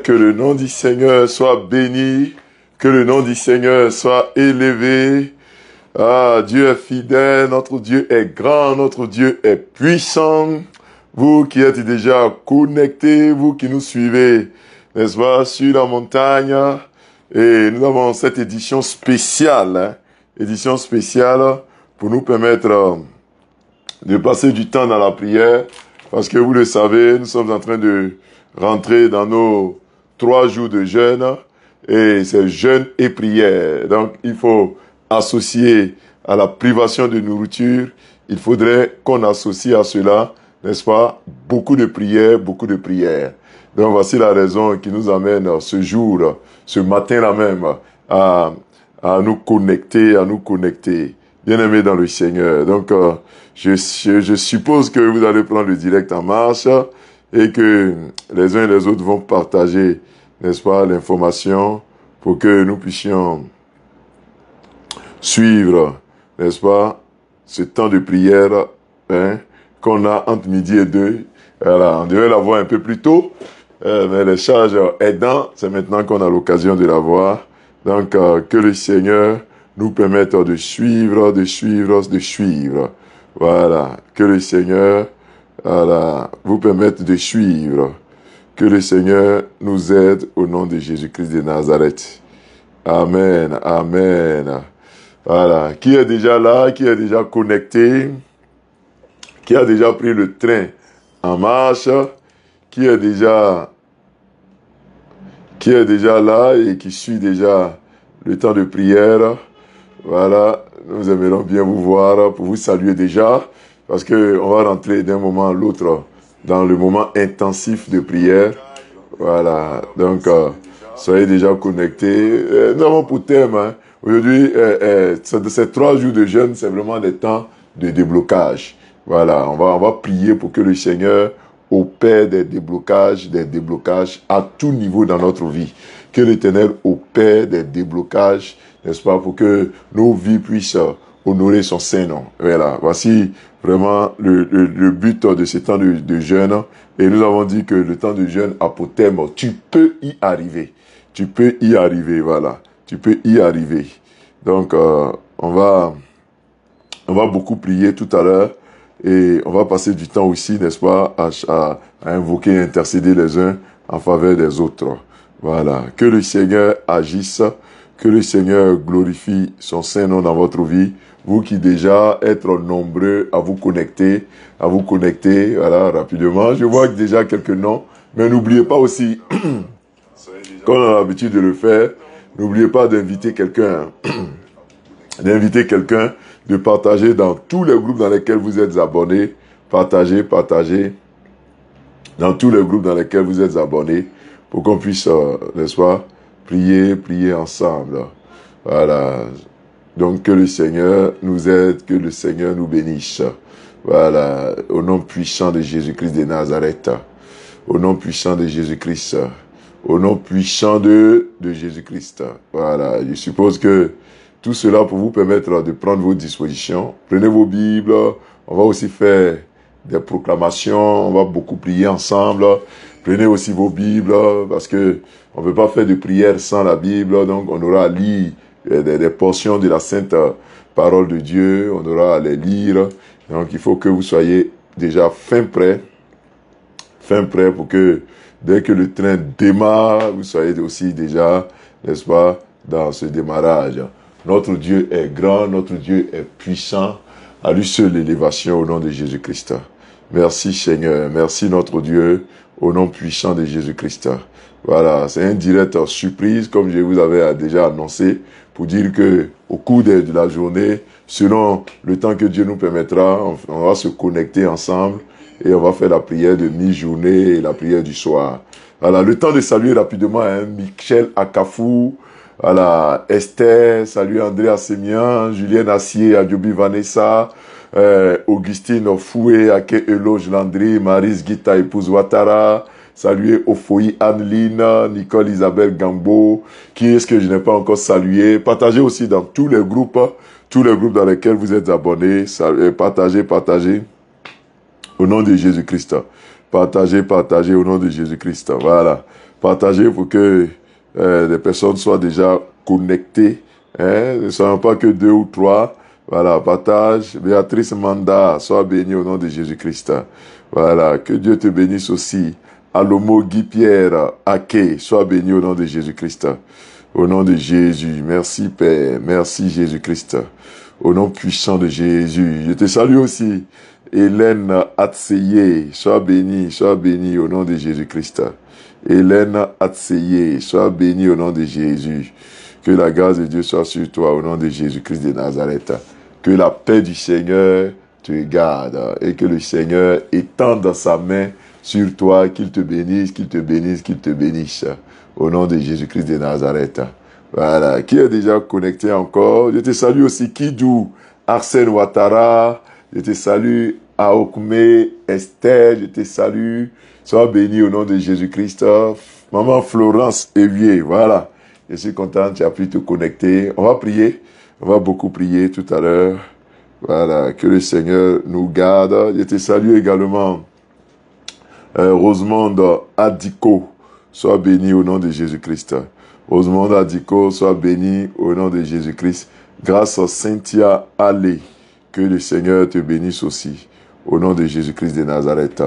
Que le nom du Seigneur soit béni, que le nom du Seigneur soit élevé. Ah, Dieu est fidèle, notre Dieu est grand, notre Dieu est puissant. Vous qui êtes déjà connectés, vous qui nous suivez, n'est-ce pas, sur la montagne. Et nous avons cette édition spéciale, pour nous permettre de passer du temps dans la prière. Parce que vous le savez, nous sommes en train de rentrer dans nos 3 jours de jeûne. Et c'est jeûne et prière. Donc, il faut associer à la privation de nourriture. Il faudrait qu'on associe à cela, n'est-ce pas, beaucoup de prières, beaucoup de prières. Donc, voici la raison qui nous amène ce jour, ce matin-là même, à nous connecter, Bien-aimés dans le Seigneur. Donc, je suppose que vous allez prendre le direct en marche et que les uns et les autres vont partager, n'est-ce pas, l'information pour que nous puissions suivre, n'est-ce pas, ce temps de prière qu'on a entre midi et 2. Voilà, on devait l'avoir un peu plus tôt, mais les charges aidant, c'est maintenant qu'on a l'occasion de l'avoir. Donc, que le Seigneur nous permette de suivre. Voilà, que le Seigneur vous permette de suivre. Que le Seigneur nous aide au nom de Jésus-Christ de Nazareth. Amen, amen. Voilà, qui est déjà là, qui est déjà connecté, qui a déjà pris le train en marche, qui est déjà là et qui suit déjà le temps de prière. Voilà, nous aimerions bien vous voir, pour vous saluer déjà, parce que on va rentrer d'un moment à l'autre dans le moment intensif de prière. Voilà, donc soyez déjà connectés. Nous avons pour thème, aujourd'hui, ces 3 jours de jeûne, c'est vraiment des temps de déblocage. Voilà, on va prier pour que le Seigneur opère des déblocages à tout niveau dans notre vie. Que l'Éternel opère des déblocages, n'est-ce pas, pour que nos vies puissent honorer son Saint-Nom. Voilà, voici vraiment le but de ce temps de jeûne. Et nous avons dit que le temps de jeûne a pour thème, tu peux y arriver. Voilà. Tu peux y arriver. Donc, on va beaucoup prier tout à l'heure. Et on va passer du temps aussi, n'est-ce pas, à invoquer et intercéder les uns en faveur des autres. Voilà. Que le Seigneur agisse, que le Seigneur glorifie son Saint-Nom dans votre vie. Vous qui déjà êtes nombreux à vous connecter, voilà, rapidement. Je vois déjà quelques noms, mais n'oubliez pas aussi, comme on a l'habitude de le faire, n'oubliez pas d'inviter quelqu'un, de partager dans tous les groupes dans lesquels vous êtes abonnés. Partagez dans tous les groupes dans lesquels vous êtes abonnés pour qu'on puisse, n'est-ce pas, prier ensemble. Voilà. Donc, que le Seigneur nous aide, que le Seigneur nous bénisse. Voilà. Au nom puissant de Jésus-Christ de Nazareth. Au nom puissant de Jésus-Christ. Au nom puissant de Jésus-Christ. Voilà. Je suppose que tout cela pour vous permettre de prendre vos dispositions. Prenez vos Bibles. On va aussi faire des proclamations. On va beaucoup prier ensemble. Prenez aussi vos Bibles parce que on ne peut pas faire de prière sans la Bible. Donc, on aura à lire des portions de la sainte parole de Dieu. On aura à les lire. Donc, il faut que vous soyez déjà fin prêt pour que dès que le train démarre, vous soyez aussi déjà, n'est-ce pas, dans ce démarrage. Notre Dieu est grand, notre Dieu est puissant. À lui seul l'élévation au nom de Jésus-Christ. Merci Seigneur, merci notre Dieu, au nom puissant de Jésus-Christ. Voilà, c'est un direct surprise, comme je vous avais déjà annoncé, pour dire que au cours de la journée, selon le temps que Dieu nous permettra, on va se connecter ensemble et on va faire la prière de mi-journée et la prière du soir. Voilà, le temps de saluer rapidement Michel Akafou, voilà, Esther, salut André Assemian, Julien Assier, Adjobi Vanessa, Augustine Foué, Ake Eloge Landry, Maris Guita, épouse Ouattara, saluer Ofoyi Anneline, Nicole Isabelle Gambo, qui est-ce que je n'ai pas encore salué. Partagez aussi dans tous les groupes dans lesquels vous êtes abonnés. Partagez au nom de Jésus-Christ. Partagez au nom de Jésus-Christ. Voilà. Partagez pour que les personnes soient déjà connectées. Hein, ne soyons pas que 2 ou 3. Voilà, partage. Béatrice Manda, sois bénie au nom de Jésus-Christ. Voilà, que Dieu te bénisse aussi. Alomo Guy Pierre, Ake, sois béni au nom de Jésus-Christ. Au nom de Jésus, merci Père, merci Jésus-Christ. Au nom puissant de Jésus, je te salue aussi. Hélène Atseye, sois bénie au nom de Jésus-Christ. Hélène Atseye, sois bénie au nom de Jésus. Que la grâce de Dieu soit sur toi au nom de Jésus-Christ de Nazareth. Que la paix du Seigneur te garde et que le Seigneur étende sa main sur toi, qu'il te bénisse, qu'il te bénisse, qu'il te bénisse. Au nom de Jésus-Christ de Nazareth. Voilà. Qui est déjà connecté encore? Je te salue aussi Kidou, Arsène Ouattara. Je te salue Aokme, Esther. Je te salue. Sois béni au nom de Jésus-Christ. Maman Florence Evier. Voilà. Je suis content, tu as pu te connecter. On va prier. On va beaucoup prier tout à l'heure. Voilà. Que le Seigneur nous garde. Je te salue également. Rosemonde Adiko, sois béni au nom de Jésus-Christ. Rosemonde Adiko, sois béni au nom de Jésus-Christ. Grâce à Cynthia Allé, que le Seigneur te bénisse aussi, au nom de Jésus-Christ de Nazareth.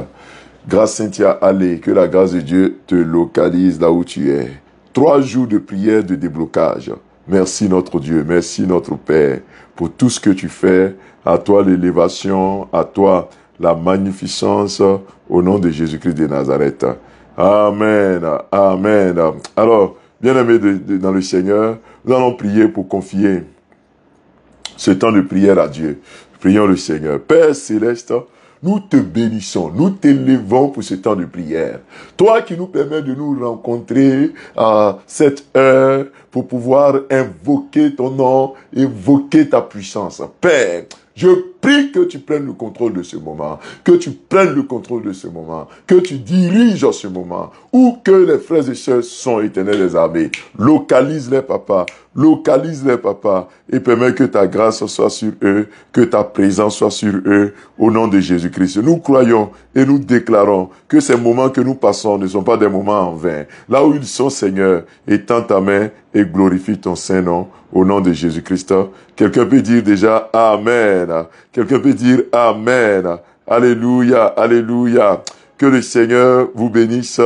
Grâce Cynthia Allé, que la grâce de Dieu te localise là où tu es. 3 jours de prière de déblocage. Merci notre Dieu, merci notre Père, pour tout ce que tu fais. À toi l'élévation, à toi la magnificence, au nom de Jésus-Christ de Nazareth. Amen, amen. Alors, bien-aimés dans le Seigneur, nous allons prier pour confier ce temps de prière à Dieu. Prions le Seigneur. Père Céleste, nous te bénissons, nous t'élevons pour ce temps de prière. Toi qui nous permets de nous rencontrer à cette heure pour pouvoir invoquer ton nom, évoquer ta puissance. Père, je prie que tu prennes le contrôle de ce moment, que tu prennes le contrôle de ce moment, que tu diriges ce moment, où que les frères et sœurs sont éternels des armées. Localise-les, papa, et permets que ta grâce soit sur eux, que ta présence soit sur eux, au nom de Jésus-Christ. Nous croyons et nous déclarons que ces moments que nous passons ne sont pas des moments en vain. Là où ils sont, Seigneur, étends ta main et glorifie ton Saint-Nom, au nom de Jésus-Christ. Quelqu'un peut dire déjà Amen. Quelqu'un peut dire Amen. Alléluia, alléluia. Que le Seigneur vous bénisse.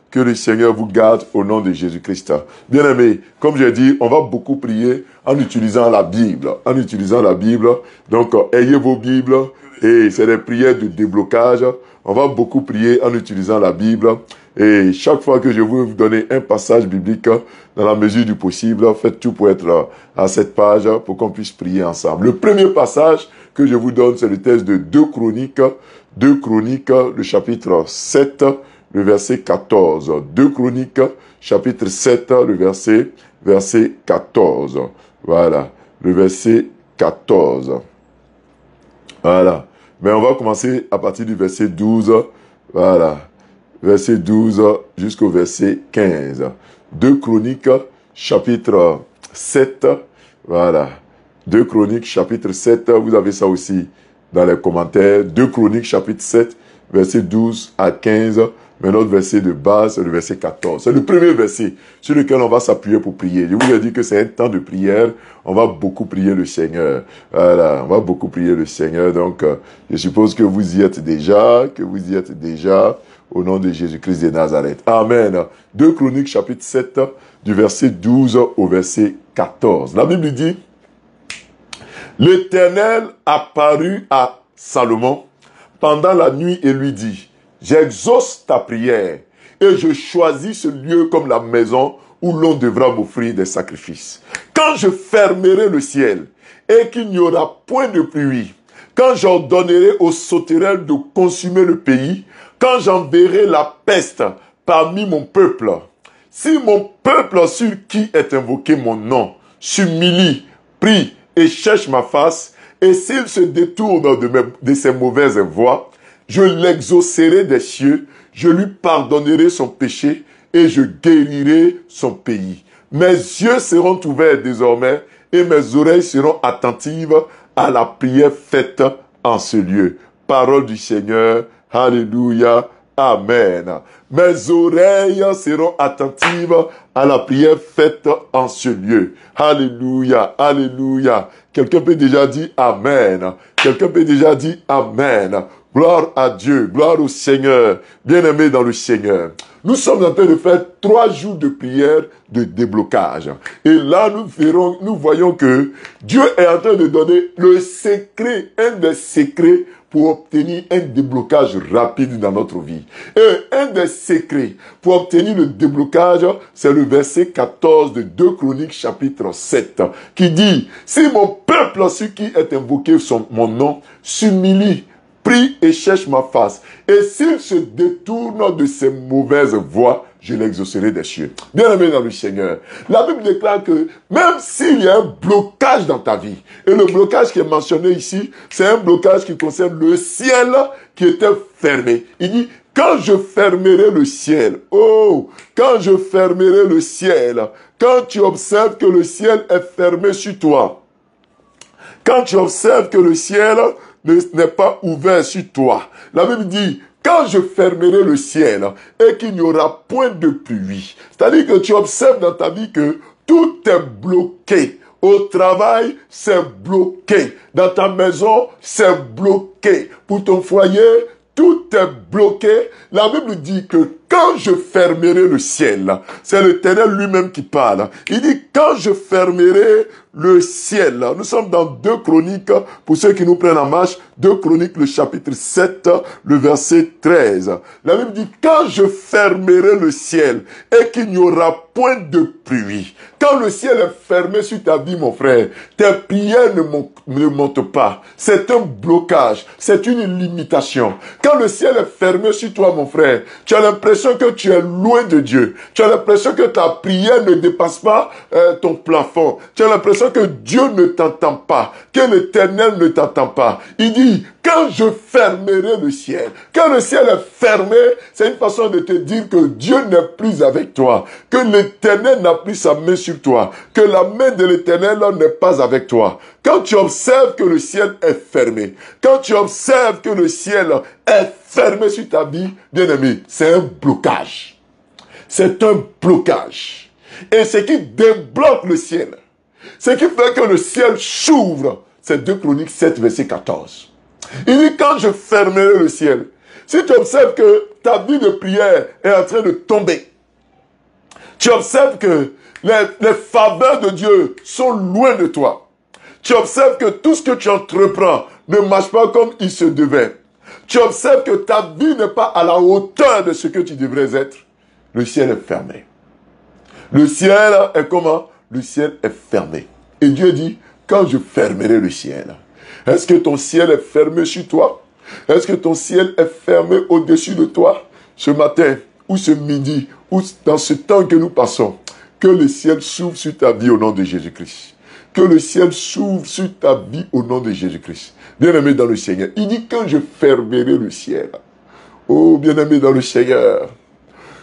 Que le Seigneur vous garde au nom de Jésus-Christ. Bien-aimés, comme j'ai dit, on va beaucoup prier en utilisant la Bible. En utilisant la Bible. Donc, ayez vos Bibles. Et c'est des prières de déblocage. On va beaucoup prier en utilisant la Bible. Et chaque fois que je veux vous donner un passage biblique, dans la mesure du possible, faites tout pour être à cette page, pour qu'on puisse prier ensemble. Le premier passage que je vous donne, c'est le texte de 2 Chroniques, le chapitre 7, le verset 14. 2 Chroniques, chapitre 7, le verset 14. Voilà, le verset 14. Voilà. Mais on va commencer à partir du verset 12. Voilà. Verset 12 jusqu'au verset 15. 2 Chroniques, chapitre 7. Voilà. 2 Chroniques, chapitre 7. Vous avez ça aussi dans les commentaires. 2 Chroniques, chapitre 7, verset 12 à 15. Mais notre verset de base, c'est le verset 14. C'est le premier verset sur lequel on va s'appuyer pour prier. Je vous ai dit que c'est un temps de prière. On va beaucoup prier le Seigneur. Voilà, on va beaucoup prier le Seigneur. Donc, je suppose que vous y êtes déjà, au nom de Jésus-Christ de Nazareth. Amen. 2 Chroniques, chapitre 7, du verset 12 au verset 14. La Bible dit, « L'Éternel apparut à Salomon pendant la nuit et lui dit, « J'exauce ta prière et je choisis ce lieu comme la maison où l'on devra m'offrir des sacrifices. Quand je fermerai le ciel et qu'il n'y aura point de pluie, quand j'ordonnerai aux sauterelles de consumer le pays, quand j'enverrai la peste parmi mon peuple, si mon peuple sur qui est invoqué mon nom s'humilie, prie et cherche ma face, et s'il se détourne de ses mauvaises voies, je l'exaucerai des cieux, je lui pardonnerai son péché et je guérirai son pays. Mes yeux seront ouverts désormais et mes oreilles seront attentives à la prière faite en ce lieu. Parole du Seigneur. Alléluia, Amen. Mes oreilles seront attentives à la prière faite en ce lieu. Alléluia, alléluia. Quelqu'un peut déjà dire Amen. Quelqu'un peut déjà dire Amen. Gloire à Dieu, gloire au Seigneur, bien-aimé dans le Seigneur. Nous sommes en train de faire 3 jours de prière de déblocage. Et là, nous voyons que Dieu est en train de donner le secret, un des secrets pour obtenir un déblocage rapide dans notre vie. Et un des secrets pour obtenir le déblocage, c'est le verset 14 de 2 Chroniques chapitre 7, qui dit, « Si mon peuple, sur qui est invoqué mon nom, s'humilie, prie et cherche ma face. Et s'il se détourne de ses mauvaises voies, je l'exaucerai des cieux. » Bien-aimé dans le Seigneur, la Bible déclare que même s'il y a un blocage dans ta vie, et le blocage qui est mentionné ici, c'est un blocage qui concerne le ciel qui était fermé. Il dit, quand je fermerai le ciel, oh, quand je fermerai le ciel, quand tu observes que le ciel est fermé sur toi, quand tu observes que le ciel n'est pas ouvert sur toi. La Bible dit, quand je fermerai le ciel et qu'il n'y aura point de pluie. C'est-à-dire que tu observes dans ta vie que tout est bloqué. Au travail, c'est bloqué. Dans ta maison, c'est bloqué. Pour ton foyer, tout est bloqué. La Bible dit que quand je fermerai le ciel, c'est l'Éternel lui-même qui parle. Il dit, quand je fermerai le ciel. Nous sommes dans 2 Chroniques, pour ceux qui nous prennent en marche, 2 Chroniques, le chapitre 7, le verset 13. La Bible dit, quand je fermerai le ciel et qu'il n'y aura point de pluie. Quand le ciel est fermé sur ta vie, mon frère, tes prières ne montent pas. C'est un blocage, c'est une limitation. Quand le ciel est fermé sur toi, mon frère, tu as l'impression que tu es loin de Dieu. Tu as l'impression que ta prière ne dépasse pas ton plafond. Tu as l'impression que Dieu ne t'entend pas, que l'Éternel ne t'entend pas. Il dit, quand je fermerai le ciel, quand le ciel est fermé, c'est une façon de te dire que Dieu n'est plus avec toi, que l'Éternel n'a plus sa main sur toi, que la main de l'Éternel n'est pas avec toi. Quand tu observes que le ciel est fermé, quand tu observes que le ciel est fermé sur ta vie, bien-aimé, c'est un blocage. C'est un blocage. Et ce qui débloque le ciel, ce qui fait que le ciel s'ouvre, c'est 2 Chroniques 7, verset 14. Il dit, quand je fermerai le ciel, si tu observes que ta vie de prière est en train de tomber, tu observes que les faveurs de Dieu sont loin de toi, tu observes que tout ce que tu entreprends ne marche pas comme il se devait, tu observes que ta vie n'est pas à la hauteur de ce que tu devrais être, le ciel est fermé. Le ciel est comment? Le ciel est fermé. Et Dieu dit, quand je fermerai le ciel, est-ce que ton ciel est fermé sur toi? Est-ce que ton ciel est fermé au-dessus de toi? Ce matin, ou ce midi, ou dans ce temps que nous passons, que le ciel s'ouvre sur ta vie au nom de Jésus-Christ. Que le ciel s'ouvre sur ta vie au nom de Jésus-Christ. Bien-aimé dans le Seigneur, il dit, quand je fermerai le ciel. Oh, bien-aimé dans le Seigneur,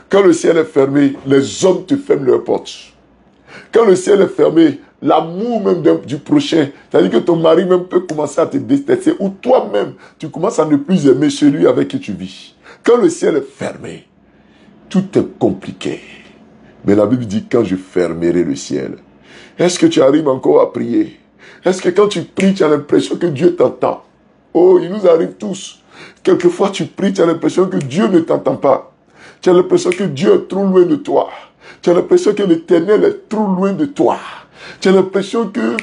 quand le ciel est fermé, les hommes te ferment leurs portes. Quand le ciel est fermé, l'amour même du prochain, c'est-à-dire que ton mari même peut commencer à te détester, ou toi-même, tu commences à ne plus aimer celui avec qui tu vis. Quand le ciel est fermé, tout est compliqué. Mais la Bible dit, quand je fermerai le ciel, est-ce que tu arrives encore à prier? Est-ce que quand tu pries, tu as l'impression que Dieu t'entend? Oh, il nous arrive tous. Quelquefois, tu pries, tu as l'impression que Dieu ne t'entend pas. Tu as l'impression que Dieu est trop loin de toi. Tu as l'impression que l'Éternel est trop loin de toi. Tu as l'impression que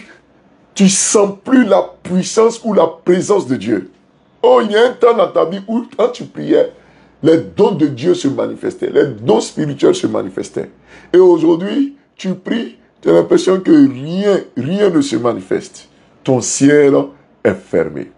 tu sens plus la puissance ou la présence de Dieu. Oh, il y a un temps dans ta vie où, quand tu priais, les dons de Dieu se manifestaient. Les dons spirituels se manifestaient. Et aujourd'hui, tu pries, tu as l'impression que rien ne se manifeste. Ton ciel est fermé.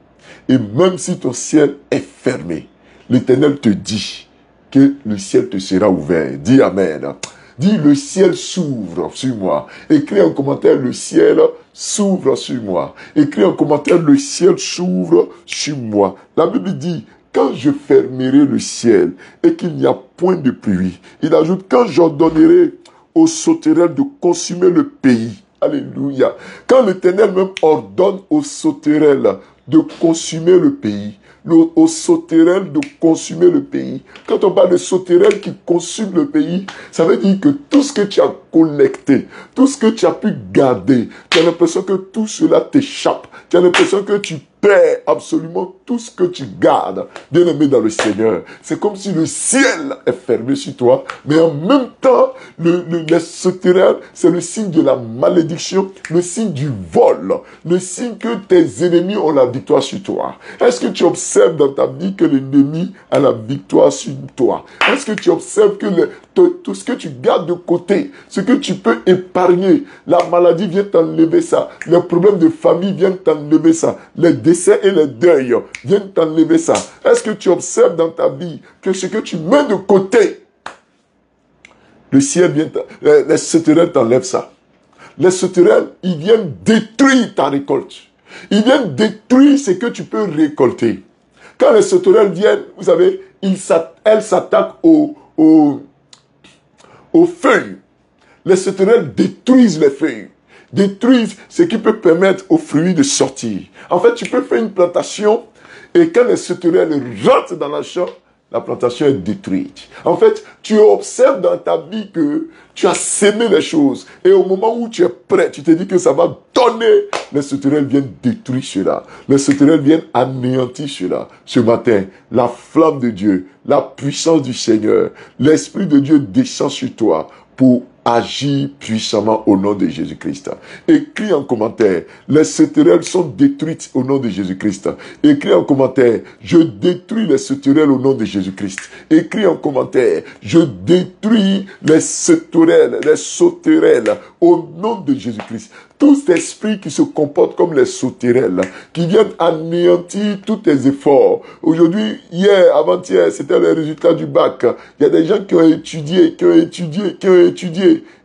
Et même si ton ciel est fermé, l'Éternel te dit que le ciel te sera ouvert. Dis Amen. Dis, le ciel s'ouvre sur moi. Écris en commentaire, le ciel s'ouvre sur moi. Écris en commentaire, le ciel s'ouvre sur moi. La Bible dit, quand je fermerai le ciel et qu'il n'y a point de pluie, il ajoute, quand j'ordonnerai aux sauterelles de consumer le pays. Alléluia. Quand l'Éternel même ordonne aux sauterelles de consumer le pays, aux sauterelles de consumer le pays. Quand on parle de sauterelles qui consument le pays, ça veut dire que tout ce que tu as collecté, tout ce que tu as pu garder, tu as l'impression que tout cela t'échappe. Tu as l'impression que tu perds absolument tout ce que tu gardes. Bien-aimé dans le Seigneur, c'est comme si le ciel est fermé sur toi, mais en même temps, les sauterelles, c'est le signe de la malédiction, le signe du vol, le signe que tes ennemis ont la victoire sur toi. Est-ce que tu observes dans ta vie que l'ennemi a la victoire sur toi? Est-ce que tu observes que tout ce que tu gardes de côté, ce que tu peux épargner, la maladie vient t'enlever ça, les problèmes de famille viennent t'enlever ça, les décès et les deuils viennent t'enlever ça. Est-ce que tu observes dans ta vie que ce que tu mets de côté, le ciel vient, les sauterelles t'enlèvent ça. Les sauterelles, ils viennent détruire ta récolte. Ils viennent détruire ce que tu peux récolter. Quand les sauterelles viennent, vous savez, elles s'attaquent aux feuilles. Les sauterelles détruisent les feuilles, détruisent ce qui peut permettre aux fruits de sortir. En fait, tu peux faire une plantation et quand les sauterelles rentrent dans la champ, la plantation est détruite. En fait, tu observes dans ta vie que tu as sémé les choses et au moment où tu es prêt, tu te dis que ça va donner, les sauterelles viennent détruire cela. Les sauterelles viennent anéantir cela. Ce matin, la flamme de Dieu, la puissance du Seigneur, l'Esprit de Dieu descend sur toi pour agir puissamment au nom de Jésus-Christ. Écris en commentaire, les sauterelles sont détruites au nom de Jésus-Christ. Écris en commentaire, je détruis les sauterelles au nom de Jésus-Christ. Écris en commentaire, je détruis les sauterelles au nom de Jésus-Christ. Tous esprits qui se comportent comme les sauterelles, qui viennent anéantir tous tes efforts. Aujourd'hui, hier, avant-hier, c'était le résultat du bac. Il y a des gens qui ont étudié.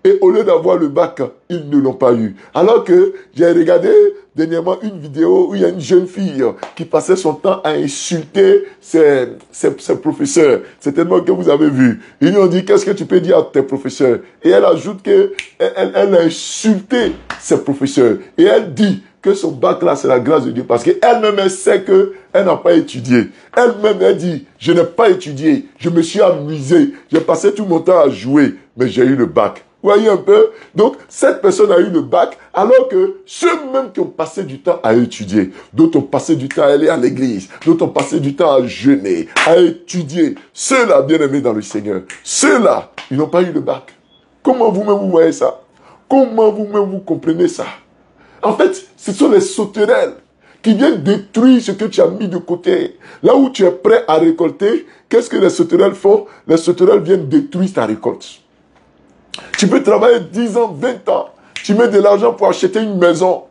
Et au lieu d'avoir le bac, ils ne l'ont pas eu. Alors que j'ai regardé dernièrement une vidéo où il y a une jeune fille qui passait son temps à insulter ses professeurs. C'est tellement que vous avez vu. Ils lui ont dit, qu'est-ce que tu peux dire à tes professeurs? Et elle ajoute qu'elle a insulté ses professeurs. Et elle dit que son bac là, c'est la grâce de Dieu. Parce qu'elle-même, elle sait qu'elle n'a pas étudié. Elle-même, elle dit, je n'ai pas étudié. Je me suis amusé. J'ai passé tout mon temps à jouer. Mais j'ai eu le bac. Vous voyez un peu? Donc, cette personne a eu le bac, alors que ceux-mêmes qui ont passé du temps à étudier, d'autres ont passé du temps à aller à l'église, d'autres ont passé du temps à jeûner, à étudier, ceux-là, bien-aimés dans le Seigneur, ceux-là, ils n'ont pas eu le bac. Comment vous-même vous voyez ça? Comment vous-même vous comprenez ça? En fait, ce sont les sauterelles qui viennent détruire ce que tu as mis de côté. Là où tu es prêt à récolter, qu'est-ce que les sauterelles font? Les sauterelles viennent détruire ta récolte. Tu peux travailler 10 ans, 20 ans. Tu mets de l'argent pour acheter une maison.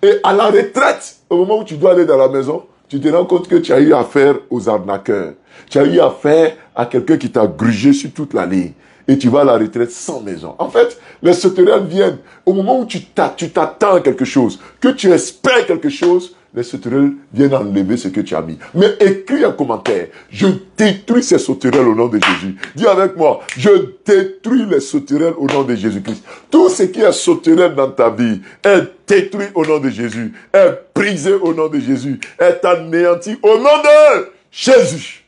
Et à la retraite, au moment où tu dois aller dans la maison, tu te rends compte que tu as eu affaire aux arnaqueurs. Tu as eu affaire à quelqu'un qui t'a grugé sur toute la ligne. Et tu vas à la retraite sans maison. En fait, les sauterelles viennent au moment où tu t'attends à quelque chose, que tu espères quelque chose, les sauterelles viennent enlever ce que tu as mis. Mais écris un commentaire. Je détruis ces sauterelles au nom de Jésus. Dis avec moi, je détruis les sauterelles au nom de Jésus-Christ. Tout ce qui est sauterelle dans ta vie est détruit au nom de Jésus, est brisé au nom de Jésus, est anéanti au nom de Jésus.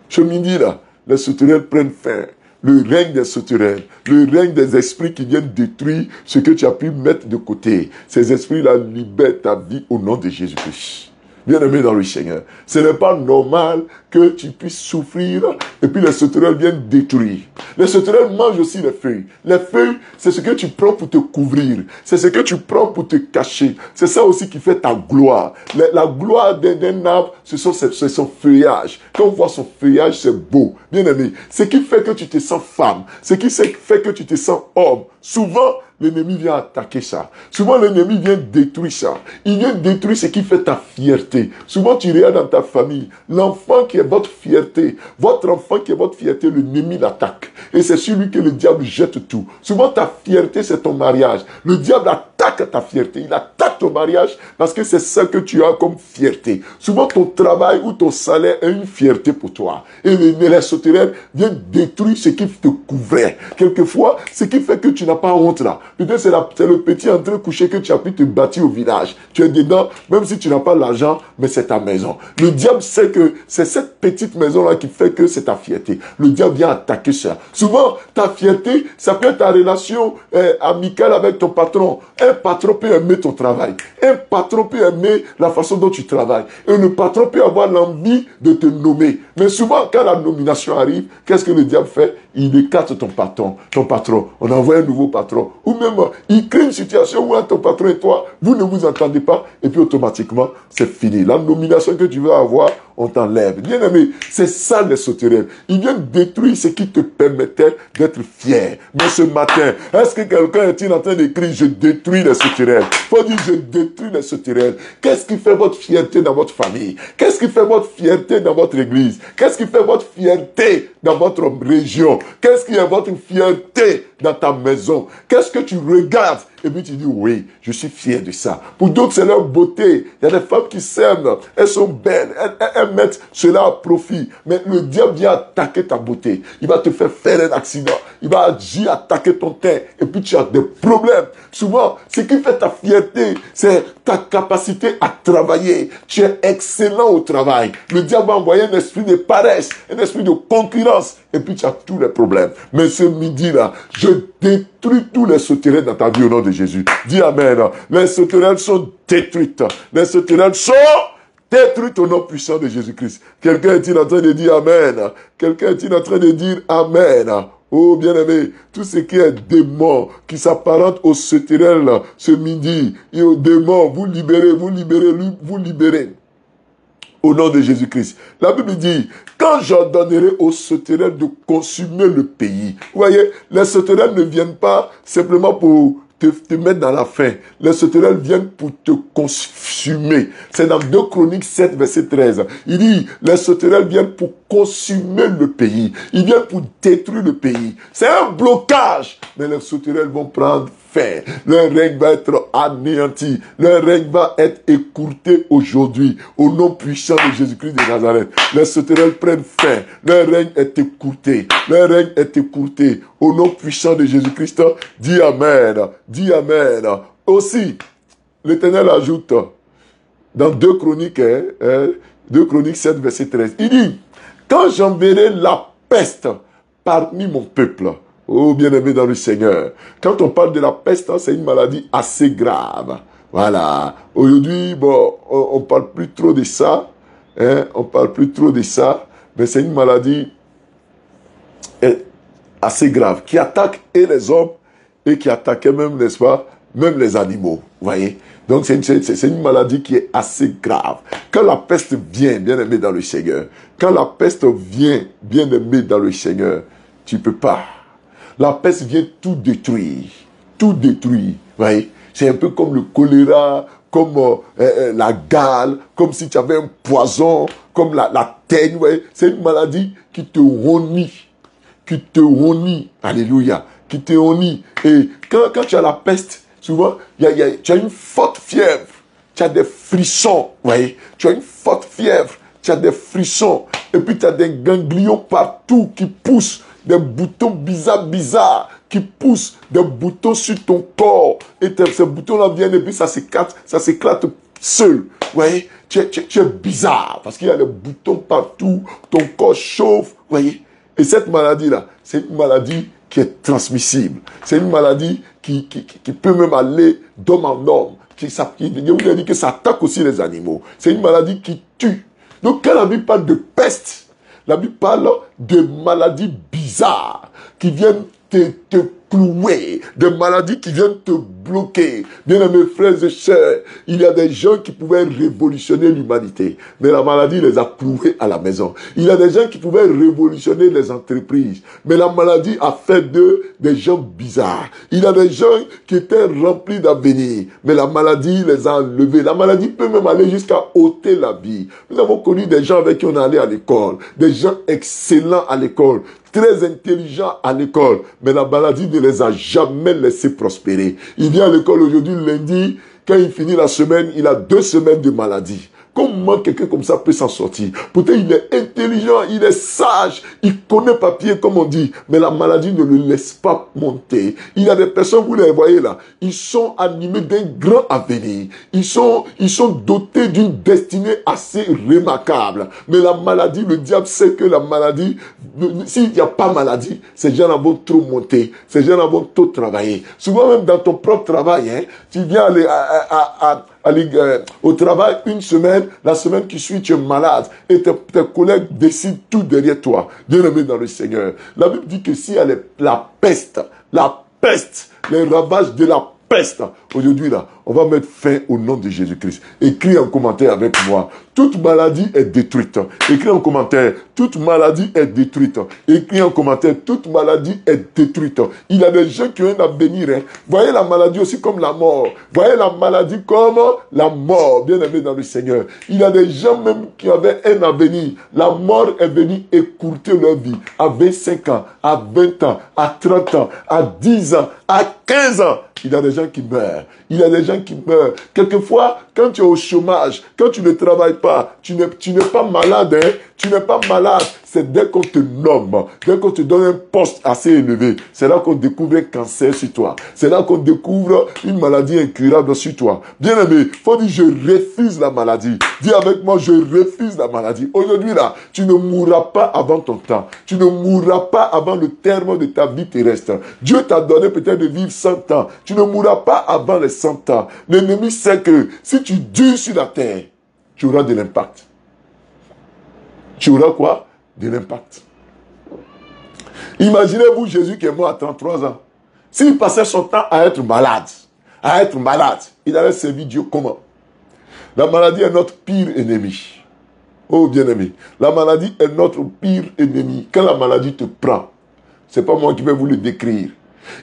Ce midi là, les sauterelles prennent fin. Le règne des sauterelles, le règne des esprits qui viennent détruire ce que tu as pu mettre de côté. Ces esprits-là libèrent ta vie au nom de Jésus-Christ. Bien-aimé dans le Seigneur, ce n'est pas normal que tu puisses souffrir et puis les sauterelles viennent détruire. Les sauterelles mangent aussi les feuilles. Les feuilles, c'est ce que tu prends pour te couvrir. C'est ce que tu prends pour te cacher. C'est ça aussi qui fait ta gloire. La gloire d'un arbre, c'est son feuillage. Quand on voit son feuillage, c'est beau. Bien-aimé, ce qui fait que tu te sens femme, ce qui fait que tu te sens homme, souvent, l'ennemi vient attaquer ça. Souvent, l'ennemi vient détruire ça. Il vient détruire ce qui fait ta fierté. Souvent, tu regardes dans ta famille, l'enfant qui est votre fierté, votre enfant qui est votre fierté, l'ennemi l'attaque. Et c'est sur lui que le diable jette tout. Souvent, ta fierté, c'est ton mariage. Le diable attaque attaque ta fierté, il attaque ton mariage parce que c'est ça que tu as comme fierté. Souvent, ton travail ou ton salaire est une fierté pour toi. Et les sauterelles viennent détruire ce qui te couvrait. Quelquefois, ce qui fait que tu n'as pas honte là. Peut-être c'est le petit entrée couché que tu as pu te bâtir au village. Tu es dedans, même si tu n'as pas l'argent, mais c'est ta maison. Le diable sait que c'est cette petite maison-là qui fait que c'est ta fierté. Le diable vient attaquer ça. Souvent, ta fierté, ça peut être ta relation amicale avec ton patron. Un patron peut aimer ton travail. Un patron peut aimer la façon dont tu travailles. Et le patron peut avoir l'envie de te nommer. Mais souvent, quand la nomination arrive, qu'est-ce que le diable fait? Il écarte ton patron. On envoie un nouveau patron. Ou même, il crée une situation où ton patron et toi, vous ne vous entendez pas. Et puis automatiquement, c'est fini. La nomination que tu veux avoir, on t'enlève. Bien aimé, c'est ça les sauterelles. Ils viennent détruire ce qui te permettait d'être fier. Mais ce matin, est-ce que quelqu'un est-il en train d'écrire « Je détruis les sauterelles » ? Faut dire « Je détruis les sauterelles ». Qu'est-ce qui fait votre fierté dans votre famille? Qu'est-ce qui fait votre fierté dans votre église? Qu'est-ce qui fait votre fierté dans votre région? Qu'est-ce qui est votre fierté dans ta maison? Qu'est-ce que tu regardes? Et puis tu dis, oui, je suis fier de ça. Pour d'autres, c'est leur beauté. Il y a des femmes qui s'aiment, elles sont belles, elles mettent cela à profit. Mais le diable vient attaquer ta beauté. Il va te faire un accident. Il va agir, attaquer ton teint. Et puis tu as des problèmes. Souvent, ce qui fait ta fierté, c'est ta capacité à travailler. Tu es excellent au travail. Le diable va envoyer un esprit de paresse, un esprit de concurrence. Et puis tu as tous les problèmes. Mais ce midi-là, je détruis tous les sauterelles dans ta vie au nom de Jésus. Dis Amen. Les sauterelles sont détruites. Les sauterelles sont détruites au nom puissant de Jésus-Christ. Quelqu'un est-il en train de dire Amen? Quelqu'un est-il en train de dire Amen? Oh bien-aimé, tout ce qui est démon, qui s'apparente aux sauterelles ce midi, et aux démons, vous libérez, vous libérez, vous libérez. Au nom de Jésus-Christ. La Bible dit, quand j'ordonnerai aux sauterelles de consumer le pays. Vous voyez, les sauterelles ne viennent pas simplement pour te mettre dans la faim. Les sauterelles viennent pour te consumer. C'est dans 2 Chroniques 7, verset 13. Il dit, les sauterelles viennent pour consumer le pays. Ils viennent pour détruire le pays. C'est un blocage. Mais les sauterelles vont prendre fin. Leur règne va être anéanti. Leur règne va être écourté aujourd'hui. Au nom puissant de Jésus-Christ de Nazareth. Les sauterelles prennent fin. Leur règne est écourté. Leur règne est écourté. Au nom puissant de Jésus-Christ, dis Amen. Dis Amen. Aussi, l'Éternel ajoute dans 2 Chroniques, 2 Chroniques 7, verset 13. Il dit, quand j'enverrai la peste parmi mon peuple, oh bien-aimé dans le Seigneur, quand on parle de la peste, c'est une maladie assez grave. Voilà. Aujourd'hui, bon, on parle plus trop de ça. On parle plus trop de ça. Mais c'est une maladie assez grave qui attaque et les hommes et qui attaque même, n'est-ce pas, même les animaux. Vous voyez? Donc c'est une maladie qui est assez grave. Quand la peste vient, bien-aimé dans le Seigneur, quand la peste vient, bien-aimé dans le Seigneur, tu peux pas. La peste vient tout détruire. Tout détruire. Vous voyez? C'est un peu comme le choléra, comme la gale, comme si tu avais un poison, comme la teigne. Vous voyez? C'est une maladie qui te renie. Qui te renie. Alléluia. Qui te renie. Et quand tu as la peste, souvent, tu as une forte fièvre. Tu as des frissons. Vous voyez? Tu as une forte fièvre. Tu as des frissons. Et puis tu as des ganglions partout qui poussent. Des boutons bizarres qui poussent, des boutons sur ton corps. Et ces boutons-là viennent et puis ça s'éclate seul. Vous voyez, tu es bizarre parce qu'il y a des boutons partout, ton corps chauffe. Vous voyez, et cette maladie-là, c'est une maladie qui est transmissible. C'est une maladie qui peut même aller d'homme en homme. Je vous ai dit que ça attaque aussi les animaux. C'est une maladie qui tue. Donc quand la Bible parle de peste, la Bible parle de maladies bizarres qui viennent te clouer, de maladies qui viennent te bloquer. Bien mes frères et sœurs, il y a des gens qui pouvaient révolutionner l'humanité, mais la maladie les a cloués à la maison. Il y a des gens qui pouvaient révolutionner les entreprises, mais la maladie a fait d'eux des gens bizarres. Il y a des gens qui étaient remplis d'avenir, mais la maladie les a enlevés. La maladie peut même aller jusqu'à ôter la vie. Nous avons connu des gens avec qui on allait à l'école, des gens excellents à l'école, très intelligents à l'école, mais la maladie ne ne les a jamais laissés prospérer. Il vient à l'école aujourd'hui, lundi, quand il finit la semaine, il a 2 semaines de maladie. Comment quelqu'un comme ça peut s'en sortir? Pourtant, il est intelligent, il est sage, il connaît papier, comme on dit, mais la maladie ne le laisse pas monter. Il y a des personnes, vous les voyez là, ils sont animés d'un grand avenir. Ils sont dotés d'une destinée assez remarquable. Mais la maladie, le diable sait que la maladie, s'il n'y a pas maladie, ces gens-là vont trop monter, ces gens-là vont trop travailler. Souvent même dans ton propre travail, hein, tu viens aller au travail une semaine, la semaine qui suit, tu es malade et tes collègues décident tout derrière toi. Bien-aimé dans le Seigneur. La Bible dit que s'il y a la peste, les ravages de la peste, aujourd'hui là, on va mettre fin au nom de Jésus-Christ. Écris en commentaire avec moi. Toute maladie est détruite. Écris en commentaire. Toute maladie est détruite. Écris en commentaire. Toute maladie est détruite. Il y a des gens qui ont un avenir. Hein. Voyez la maladie aussi comme la mort. Voyez la maladie comme la mort. Bien aimé dans le Seigneur. Il y a des gens même qui avaient un avenir. La mort est venue écourter leur vie. À 25 ans, à 20 ans, à 30 ans, à 10 ans, à 15 ans. Il y a des gens qui meurent. Il y a des gens qui meurent. Quelquefois, quand tu es au chômage, quand tu ne travailles pas, tu n'es pas malade, hein? Tu n'es pas malade. C'est dès qu'on te nomme, dès qu'on te donne un poste assez élevé, c'est là qu'on découvre un cancer sur toi. C'est là qu'on découvre une maladie incurable sur toi. Bien aimé, faut dire je refuse la maladie. Dis avec moi, je refuse la maladie. Aujourd'hui là, tu ne mourras pas avant ton temps. Tu ne mourras pas avant le terme de ta vie terrestre. Dieu t'a donné peut-être de vivre 100 ans. Tu ne mourras pas avant les 100 ans. L'ennemi sait que si tu dures sur la terre, tu auras de l'impact. Tu auras quoi? De l'impact. Imaginez-vous Jésus qui est mort à 33 ans. S'il passait son temps à être malade, il allait servir Dieu comment? La maladie est notre pire ennemi. Oh bien-aimé, la maladie est notre pire ennemi. Quand la maladie te prend, c'est pas moi qui vais vous le décrire.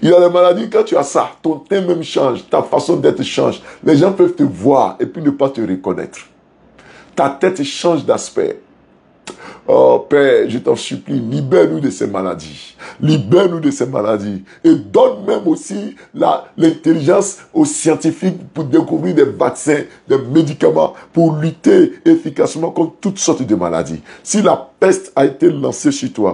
Il y a des maladies, quand tu as ça, ton teint même change, ta façon d'être change. Les gens peuvent te voir et puis ne pas te reconnaître. Ta tête change d'aspect. Oh Père, je t'en supplie, libère-nous de ces maladies. Libère-nous de ces maladies. Et donne même aussi l'intelligence aux scientifiques pour découvrir des vaccins, des médicaments, pour lutter efficacement contre toutes sortes de maladies. Si la peste a été lancée sur toi,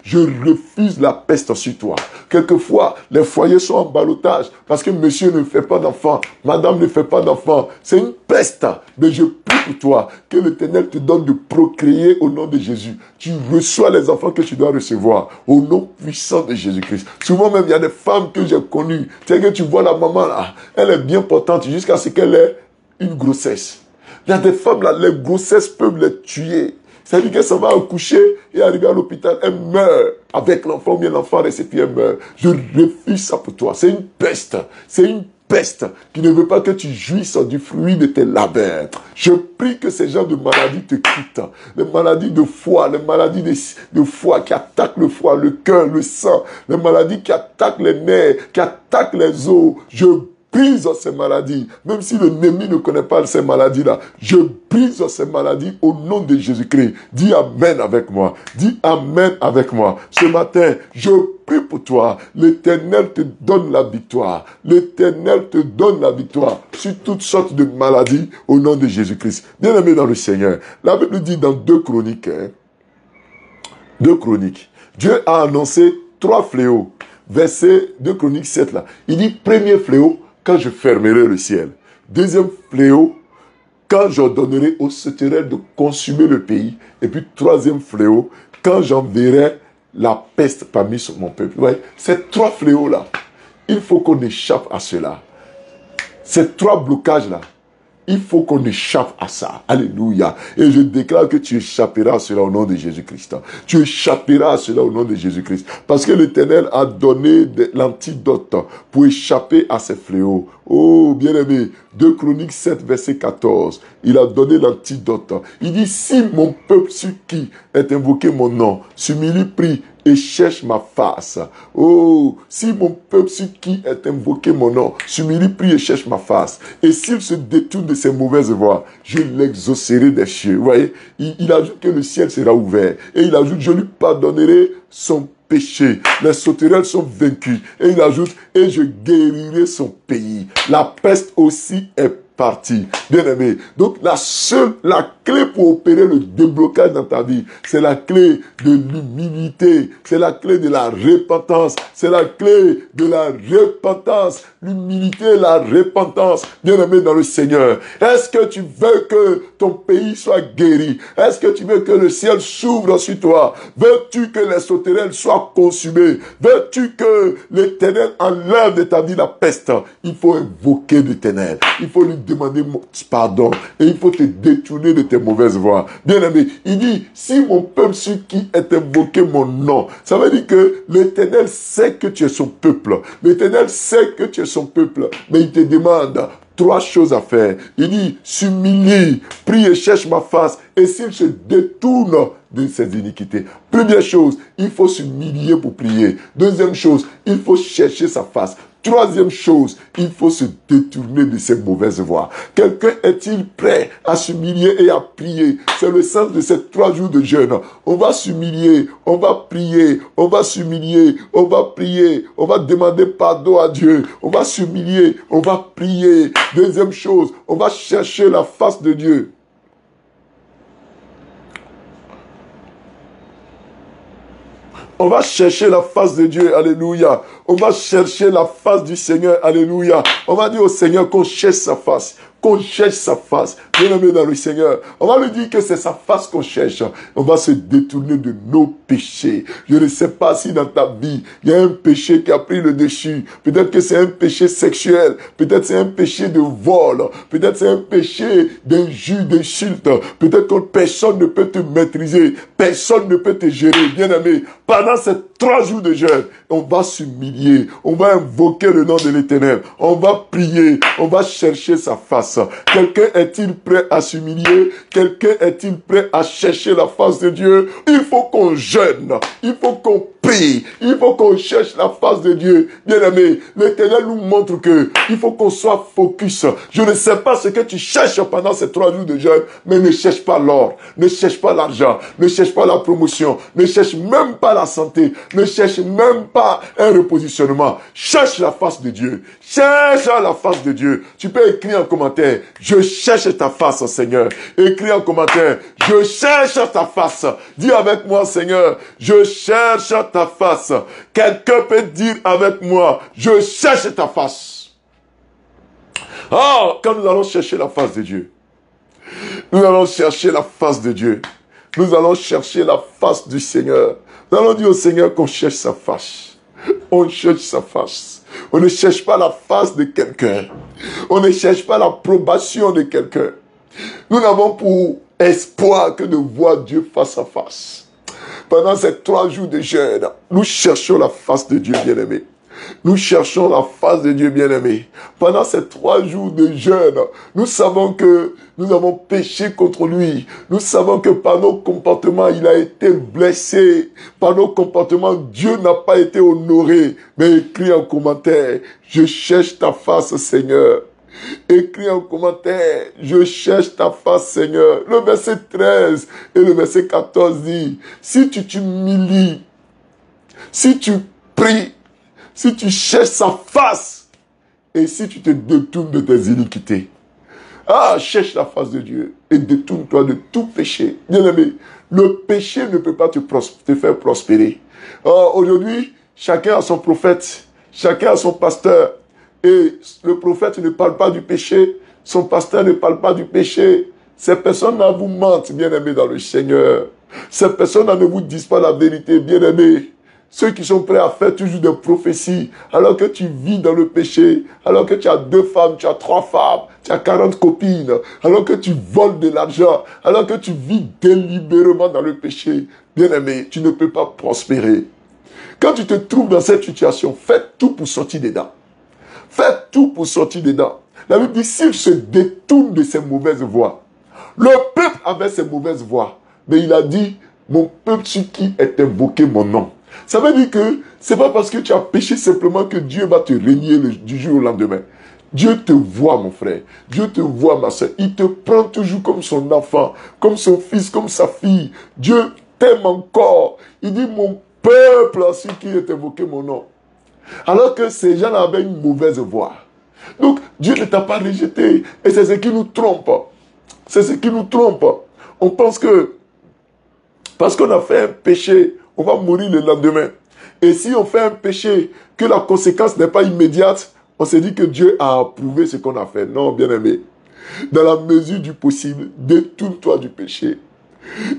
je refuse la peste sur toi. Quelquefois, les foyers sont en ballottage parce que monsieur ne fait pas d'enfant, madame ne fait pas d'enfant. C'est une peste. Mais je prie pour toi que l'Éternel te donne de procréer au nom de Jésus. Tu reçois les enfants que tu dois recevoir au nom puissant de Jésus-Christ. Souvent même, il y a des femmes que j'ai connues. C'est que tu vois la maman là, elle est bien portante jusqu'à ce qu'elle ait une grossesse. Il y a des femmes là, les grossesses peuvent les tuer. C'est-à-dire qu'elle s'en va accoucher et arriver à l'hôpital, elle meurt avec l'enfant ou bien l'enfant reste puis elle meurt. Je refuse ça pour toi. C'est une peste. C'est une peste qui ne veut pas que tu jouisses du fruit de tes labeurs. Je prie que ces gens de maladies te quittent. Les maladies de foie, les maladies de foie qui attaquent le foie, le cœur, le sang, les maladies qui attaquent les nerfs, qui attaquent les os. Je brise ces maladies, même si l'ennemi ne connaît pas ces maladies-là. Je brise ces maladies au nom de Jésus-Christ. Dis Amen avec moi. Dis Amen avec moi. Ce matin, je prie pour toi. L'Éternel te donne la victoire. L'Éternel te donne la victoire sur toutes sortes de maladies au nom de Jésus-Christ. Bien-aimé dans le Seigneur, la Bible dit dans 2 Chroniques, 2 Chroniques, Dieu a annoncé 3 fléaux. Verset 2 Chroniques 7 là. Il dit, premier fléau, quand je fermerai le ciel. Deuxième fléau, quand j'ordonnerai aux sauterelles de consumer le pays. Et puis troisième fléau, quand j'enverrai la peste parmi mon peuple. Ouais, ces 3 fléaux-là, il faut qu'on échappe à cela. Ces 3 blocages-là, il faut qu'on échappe à ça. Alléluia. Et je déclare que tu échapperas à cela au nom de Jésus-Christ. Tu échapperas à cela au nom de Jésus-Christ. Parce que l'Éternel a donné l'antidote pour échapper à ces fléaux. Oh, bien-aimé, 2 Chroniques 7, verset 14. Il a donné l'antidote. Il dit, si mon peuple sur qui est invoqué mon nom, s'humilie, prie et cherche ma face. Oh, si mon peuple sur qui est invoqué mon nom, s'humilie, prie et cherche ma face. Et s'il se détourne de ses mauvaises voies, je l'exaucerai des cieux. Vous voyez, il ajoute que le ciel sera ouvert. Et il ajoute, je lui pardonnerai son péché. Les sauterelles sont vaincues. Et il ajoute, et je guérirai son pays. La peste aussi est partie. Bien aimé. Donc la clé pour opérer le déblocage dans ta vie, c'est la clé de l'humilité. C'est la clé de la repentance. C'est la clé de la repentance. L'humilité, la repentance. Bien aimé dans le Seigneur. Est-ce que tu veux que ton pays soit guéri? Est-ce que tu veux que le ciel s'ouvre sur toi? Veux-tu que les sauterelles soient consumées? Veux-tu que l'Éternel enlève de ta vie la peste? Il faut invoquer l'Éternel. Il faut lui demander pardon. Et il faut te détourner de tes mauvaises voies. Bien aimé, il dit, si mon peuple sur qui est invoqué mon nom, ça veut dire que l'Éternel sait que tu es son peuple. L'Éternel sait que tu es son peuple. Mais il te demande 3 choses à faire. Il dit, s'humilie, prie et cherche ma face. Et s'il se détourne de ses iniquités. Première chose, il faut s'humilier pour prier. Deuxième chose, il faut chercher sa face. Troisième chose, il faut se détourner de ses mauvaises voies. Quelqu'un est-il prêt à s'humilier et à prier? C'est le sens de ces 3 jours de jeûne. On va s'humilier, on va prier, on va s'humilier, on va prier, on va demander pardon à Dieu, on va s'humilier, on va prier. Deuxième chose, on va chercher la face de Dieu. On va chercher la face de Dieu, alléluia. On va chercher la face du Seigneur, alléluia. On va dire au Seigneur qu'on cherche sa face. Qu'on cherche sa face. Bien aimé dans le Seigneur. On va lui dire que c'est sa face qu'on cherche. On va se détourner de nos péchés. Je ne sais pas si dans ta vie, il y a un péché qui a pris le dessus. Peut-être que c'est un péché sexuel. Peut-être c'est un péché de vol. Peut-être c'est un péché d'injure, d'insulte. Peut-être que personne ne peut te maîtriser. Personne ne peut te gérer. Bien aimé, pendant ces 3 jours de jeûne, on va s'humilier. On va invoquer le nom de l'Éternel. On va prier. On va chercher sa face. Quelqu'un est-il prêt à s'humilier? Quelqu'un est-il prêt à chercher la face de Dieu? Il faut qu'on jeûne. Il faut qu'on prie. Il faut qu'on cherche la face de Dieu. Bien aimé, l'Éternel nous montre que il faut qu'on soit focus. Je ne sais pas ce que tu cherches pendant ces 3 jours de jeûne, mais ne cherche pas l'or, ne cherche pas l'argent, ne cherche pas la promotion, ne cherche même pas la santé, ne cherche même pas un repositionnement. Cherche la face de Dieu. Cherche la face de Dieu. Tu peux écrire en commentaire, je cherche ta face, Seigneur. Écris en commentaire, je cherche ta face. Dis avec moi, Seigneur, je cherche ta face. Quelqu'un peut dire avec moi, je cherche ta face. Ah, quand nous allons chercher la face de Dieu, nous allons chercher la face de Dieu. Nous allons chercher la face du Seigneur. Nous allons dire au Seigneur qu'on cherche sa face. On cherche sa face. On ne cherche pas la face de quelqu'un. On ne cherche pas l'approbation de quelqu'un. Nous n'avons pour espoir que de voir Dieu face à face. Pendant ces 3 jours de jeûne, nous cherchons la face de Dieu bien-aimé. Nous cherchons la face de Dieu bien-aimé. Pendant ces 3 jours de jeûne, nous savons que nous avons péché contre lui. Nous savons que par nos comportements, il a été blessé. Par nos comportements, Dieu n'a pas été honoré. Mais écris en commentaire, je cherche ta face, Seigneur. Écris en commentaire, je cherche ta face, Seigneur. Le verset 13 et le verset 14 dit, si tu t'humilies, si tu pries, si tu cherches sa face, et si tu te détournes de tes iniquités. Ah, cherche la face de Dieu et détourne-toi de tout péché. Bien-aimé, le péché ne peut pas te faire prospérer. Oh, aujourd'hui, chacun a son prophète, chacun a son pasteur. Et le prophète ne parle pas du péché, son pasteur ne parle pas du péché. Ces personnes-là vous mentent, bien-aimés dans le Seigneur. Ces personnes-là ne vous disent pas la vérité, bien-aimés. Ceux qui sont prêts à faire toujours des prophéties, alors que tu vis dans le péché, alors que tu as 2 femmes, tu as 3 femmes, tu as 40 copines, alors que tu voles de l'argent, alors que tu vis délibérément dans le péché, bien-aimé, tu ne peux pas prospérer. Quand tu te trouves dans cette situation, fais tout pour sortir dedans. Fais tout pour sortir dedans. La Bible dit, s'il se détourne de ses mauvaises voies, le peuple avait ses mauvaises voies, mais il a dit, mon peuple sur qui est invoqué mon nom. Ça veut dire que c'est pas parce que tu as péché simplement que Dieu va te régner du jour au lendemain. Dieu te voit, mon frère. Dieu te voit, ma soeur. Il te prend toujours comme son enfant, comme son fils, comme sa fille. Dieu t'aime encore. Il dit, mon peuple sur qui est évoqué mon nom. Alors que ces gens avaient une mauvaise voix. Donc, Dieu ne t'a pas rejeté. Et c'est ce qui nous trompe. C'est ce qui nous trompe. On pense que, parce qu'on a fait un péché, on va mourir le lendemain. Et si on fait un péché, que la conséquence n'est pas immédiate, on s'est dit que Dieu a approuvé ce qu'on a fait. Non, bien-aimé. Dans la mesure du possible, détourne-toi du péché.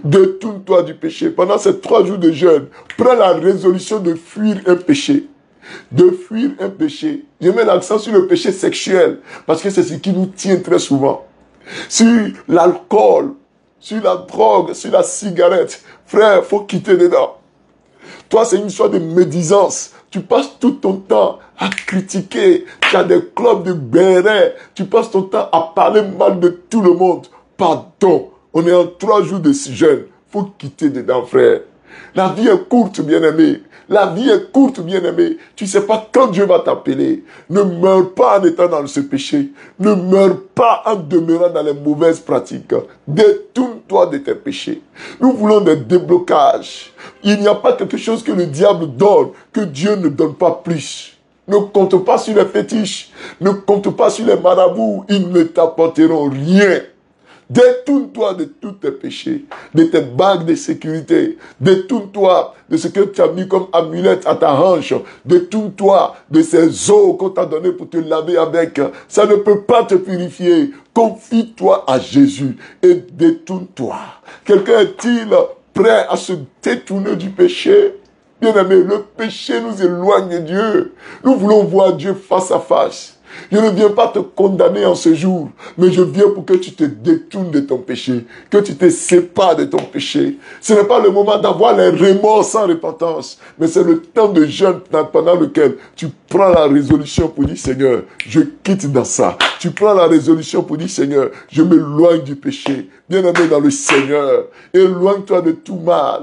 Détourne-toi du péché. Pendant ces 3 jours de jeûne, prends la résolution de fuir un péché. De fuir un péché. Je mets l'accent sur le péché sexuel, parce que c'est ce qui nous tient très souvent. Sur l'alcool, sur la drogue, sur la cigarette. Frère, faut quitter dedans. Toi, c'est une histoire de médisance. Tu passes tout ton temps à critiquer. Tu as des clubs de bérets. Tu passes ton temps à parler mal de tout le monde. Pardon. On est en 3 jours de jeûne. Faut quitter dedans, frère. La vie est courte, bien-aimé. La vie est courte, bien-aimé. Tu ne sais pas quand Dieu va t'appeler. Ne meurs pas en étant dans ce péché. Ne meurs pas en demeurant dans les mauvaises pratiques. Détourne-toi de tes péchés. Nous voulons des déblocages. Il n'y a pas quelque chose que le diable donne, que Dieu ne donne pas plus. Ne compte pas sur les fétiches. Ne compte pas sur les marabouts. Ils ne t'apporteront rien. Détourne-toi de tous tes péchés, de tes bagues de sécurité. Détourne-toi de ce que tu as mis comme amulette à ta hanche. Détourne-toi de ces eaux qu'on t'a données pour te laver avec. Ça ne peut pas te purifier. Confie-toi à Jésus et détourne-toi. Quelqu'un est-il prêt à se détourner du péché? Bien-aimé, le péché nous éloigne de Dieu. Nous voulons voir Dieu face à face. Je ne viens pas te condamner en ce jour, mais je viens pour que tu te détournes de ton péché, que tu te sépares de ton péché. Ce n'est pas le moment d'avoir les remords sans repentance, mais c'est le temps de jeûne pendant lequel tu prends la résolution pour dire, Seigneur, je quitte dans ça. Tu prends la résolution pour dire, Seigneur, je m'éloigne du péché. Bien-aimé dans le Seigneur, éloigne-toi de tout mal.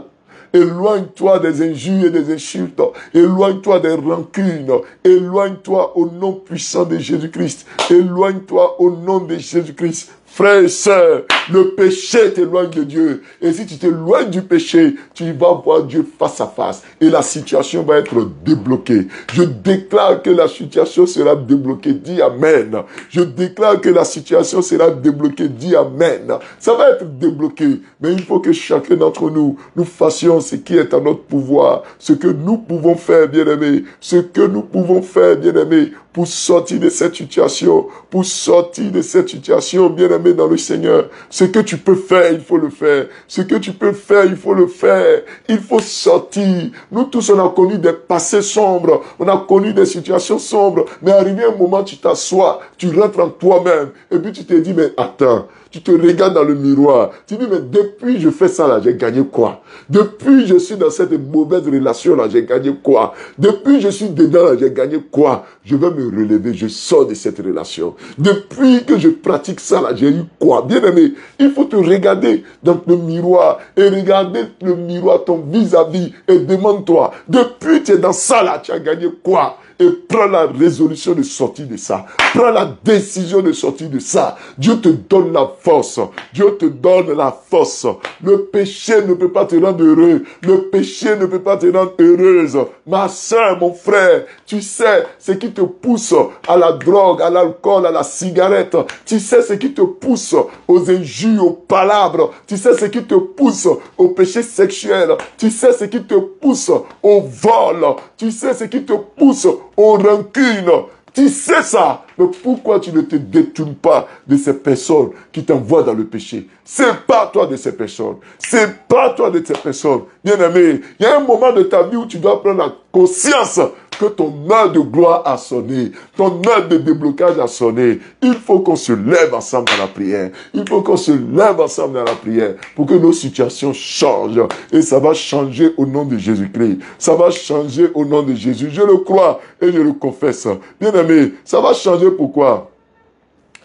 Éloigne-toi des injures et des insultes. Éloigne-toi des rancunes. Éloigne-toi au nom puissant de Jésus-Christ. Éloigne-toi au nom de Jésus-Christ. Frères et sœurs, le péché t'éloigne de Dieu. Et si tu t'éloignes du péché, tu vas voir Dieu face à face. Et la situation va être débloquée. Je déclare que la situation sera débloquée. Dis Amen. Je déclare que la situation sera débloquée. Dis Amen. Ça va être débloqué. Mais il faut que chacun d'entre nous, nous fassions ce qui est à notre pouvoir. Ce que nous pouvons faire, bien-aimés. Ce que nous pouvons faire, bien-aimés. Pour sortir de cette situation. Pour sortir de cette situation, bien-aimé dans le Seigneur. Ce que tu peux faire, il faut le faire. Ce que tu peux faire, il faut le faire. Il faut sortir. Nous tous, on a connu des passés sombres. On a connu des situations sombres. Mais arrivé un moment, tu t'assois. Tu rentres en toi-même. Et puis tu te dis, mais attends. Tu te regardes dans le miroir. Tu dis, mais depuis je fais ça là, j'ai gagné quoi? Depuis je suis dans cette mauvaise relation là, j'ai gagné quoi? Depuis je suis dedans là, j'ai gagné quoi? Je vais me relever, je sors de cette relation. Depuis que je pratique ça là, j'ai eu quoi? Bien aimé, il faut te regarder dans le miroir et regarder le miroir, ton vis-à-vis et demande-toi, depuis tu es dans ça là, tu as gagné quoi? Et prends la résolution de sortir de ça. Prends la décision de sortir de ça. Dieu te donne la force. Dieu te donne la force. Le péché ne peut pas te rendre heureux. Le péché ne peut pas te rendre heureuse. Ma soeur, mon frère, tu sais ce qui te pousse à la drogue, à l'alcool, à la cigarette. Tu sais ce qui te pousse aux injures, aux palabres. Tu sais ce qui te pousse au péché sexuel. Tu sais ce qui te pousse au vol. Tu sais ce qui te pousse aux rancunes. Tu sais ça. Mais pourquoi tu ne te détournes pas de ces personnes qui t'envoient dans le péché? Sépare-toi de ces personnes. Sépare-toi de ces personnes. Bien-aimé, il y a un moment de ta vie où tu dois prendre la conscience que ton heure de gloire a sonné. Ton heure de déblocage a sonné. Il faut qu'on se lève ensemble dans la prière. Il faut qu'on se lève ensemble dans la prière pour que nos situations changent. Et ça va changer au nom de Jésus-Christ. Ça va changer au nom de Jésus. Je le crois et je le confesse. Bien-aimé, ça va changer. Pourquoi?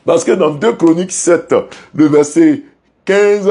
Parce que dans 2 Chroniques 7, le verset 15,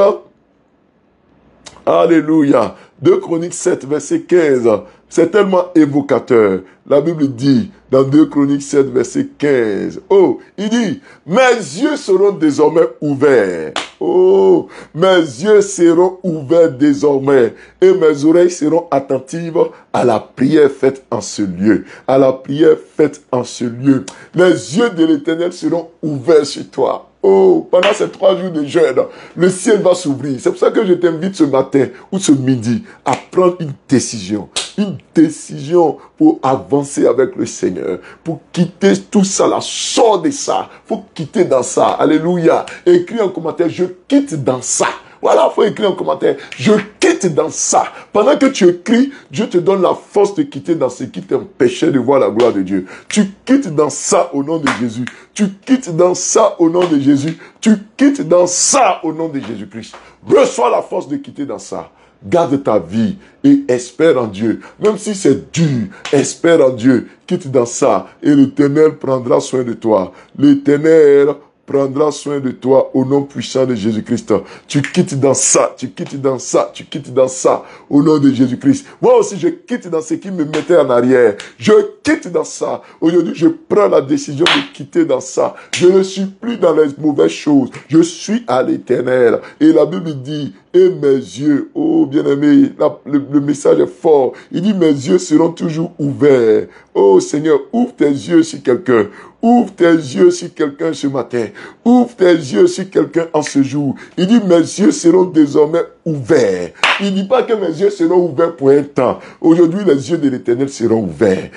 alléluia, 2 Chroniques 7, verset 15, c'est tellement évocateur. La Bible dit, dans 2 Chroniques 7, verset 15, oh, il dit, mes yeux seront désormais ouverts Oh, mes yeux seront ouverts désormais et mes oreilles seront attentives à la prière faite en ce lieu. À la prière faite en ce lieu. Les yeux de l'Éternel seront ouverts sur toi. Oh, pendant ces 3 jours de jeûne, le ciel va s'ouvrir. C'est pour ça que je t'invite ce matin ou ce midi à prendre une décision. Une décision pour avancer avec le Seigneur. Pour quitter tout ça là. Sors de ça. Faut quitter dans ça. Alléluia. Écris en commentaire, je quitte dans ça. Voilà, il faut écrire en commentaire. Je quitte dans ça. Pendant que tu écris, Dieu te donne la force de quitter dans ce qui t'empêchait de voir la gloire de Dieu. Tu quittes dans ça au nom de Jésus. Tu quittes dans ça au nom de Jésus. Tu quittes dans ça au nom de Jésus-Christ. Reçois la force de quitter dans ça. Garde ta vie et espère en Dieu. Même si c'est dur, espère en Dieu. Quitte dans ça et l'Éternel prendra soin de toi. L'Éternel prendra soin de toi au nom puissant de Jésus-Christ. Tu quittes dans ça, tu quittes dans ça, tu quittes dans ça au nom de Jésus-Christ. Moi aussi, je quitte dans ce qui me mettait en arrière. Je quitte dans ça. Aujourd'hui, je prends la décision de quitter dans ça. Je ne suis plus dans les mauvaises choses. Je suis à l'Éternel. Et la Bible dit, et mes yeux, oh bien-aimé, le message est fort. Il dit, mes yeux seront toujours ouverts. Oh Seigneur, ouvre tes yeux sur quelqu'un. Ouvre tes yeux sur quelqu'un ce matin. Ouvre tes yeux sur quelqu'un en ce jour. Il dit, mes yeux seront désormais ouverts. Il ne dit pas que mes yeux seront ouverts pour un temps. Aujourd'hui, les yeux de l'Éternel seront ouverts.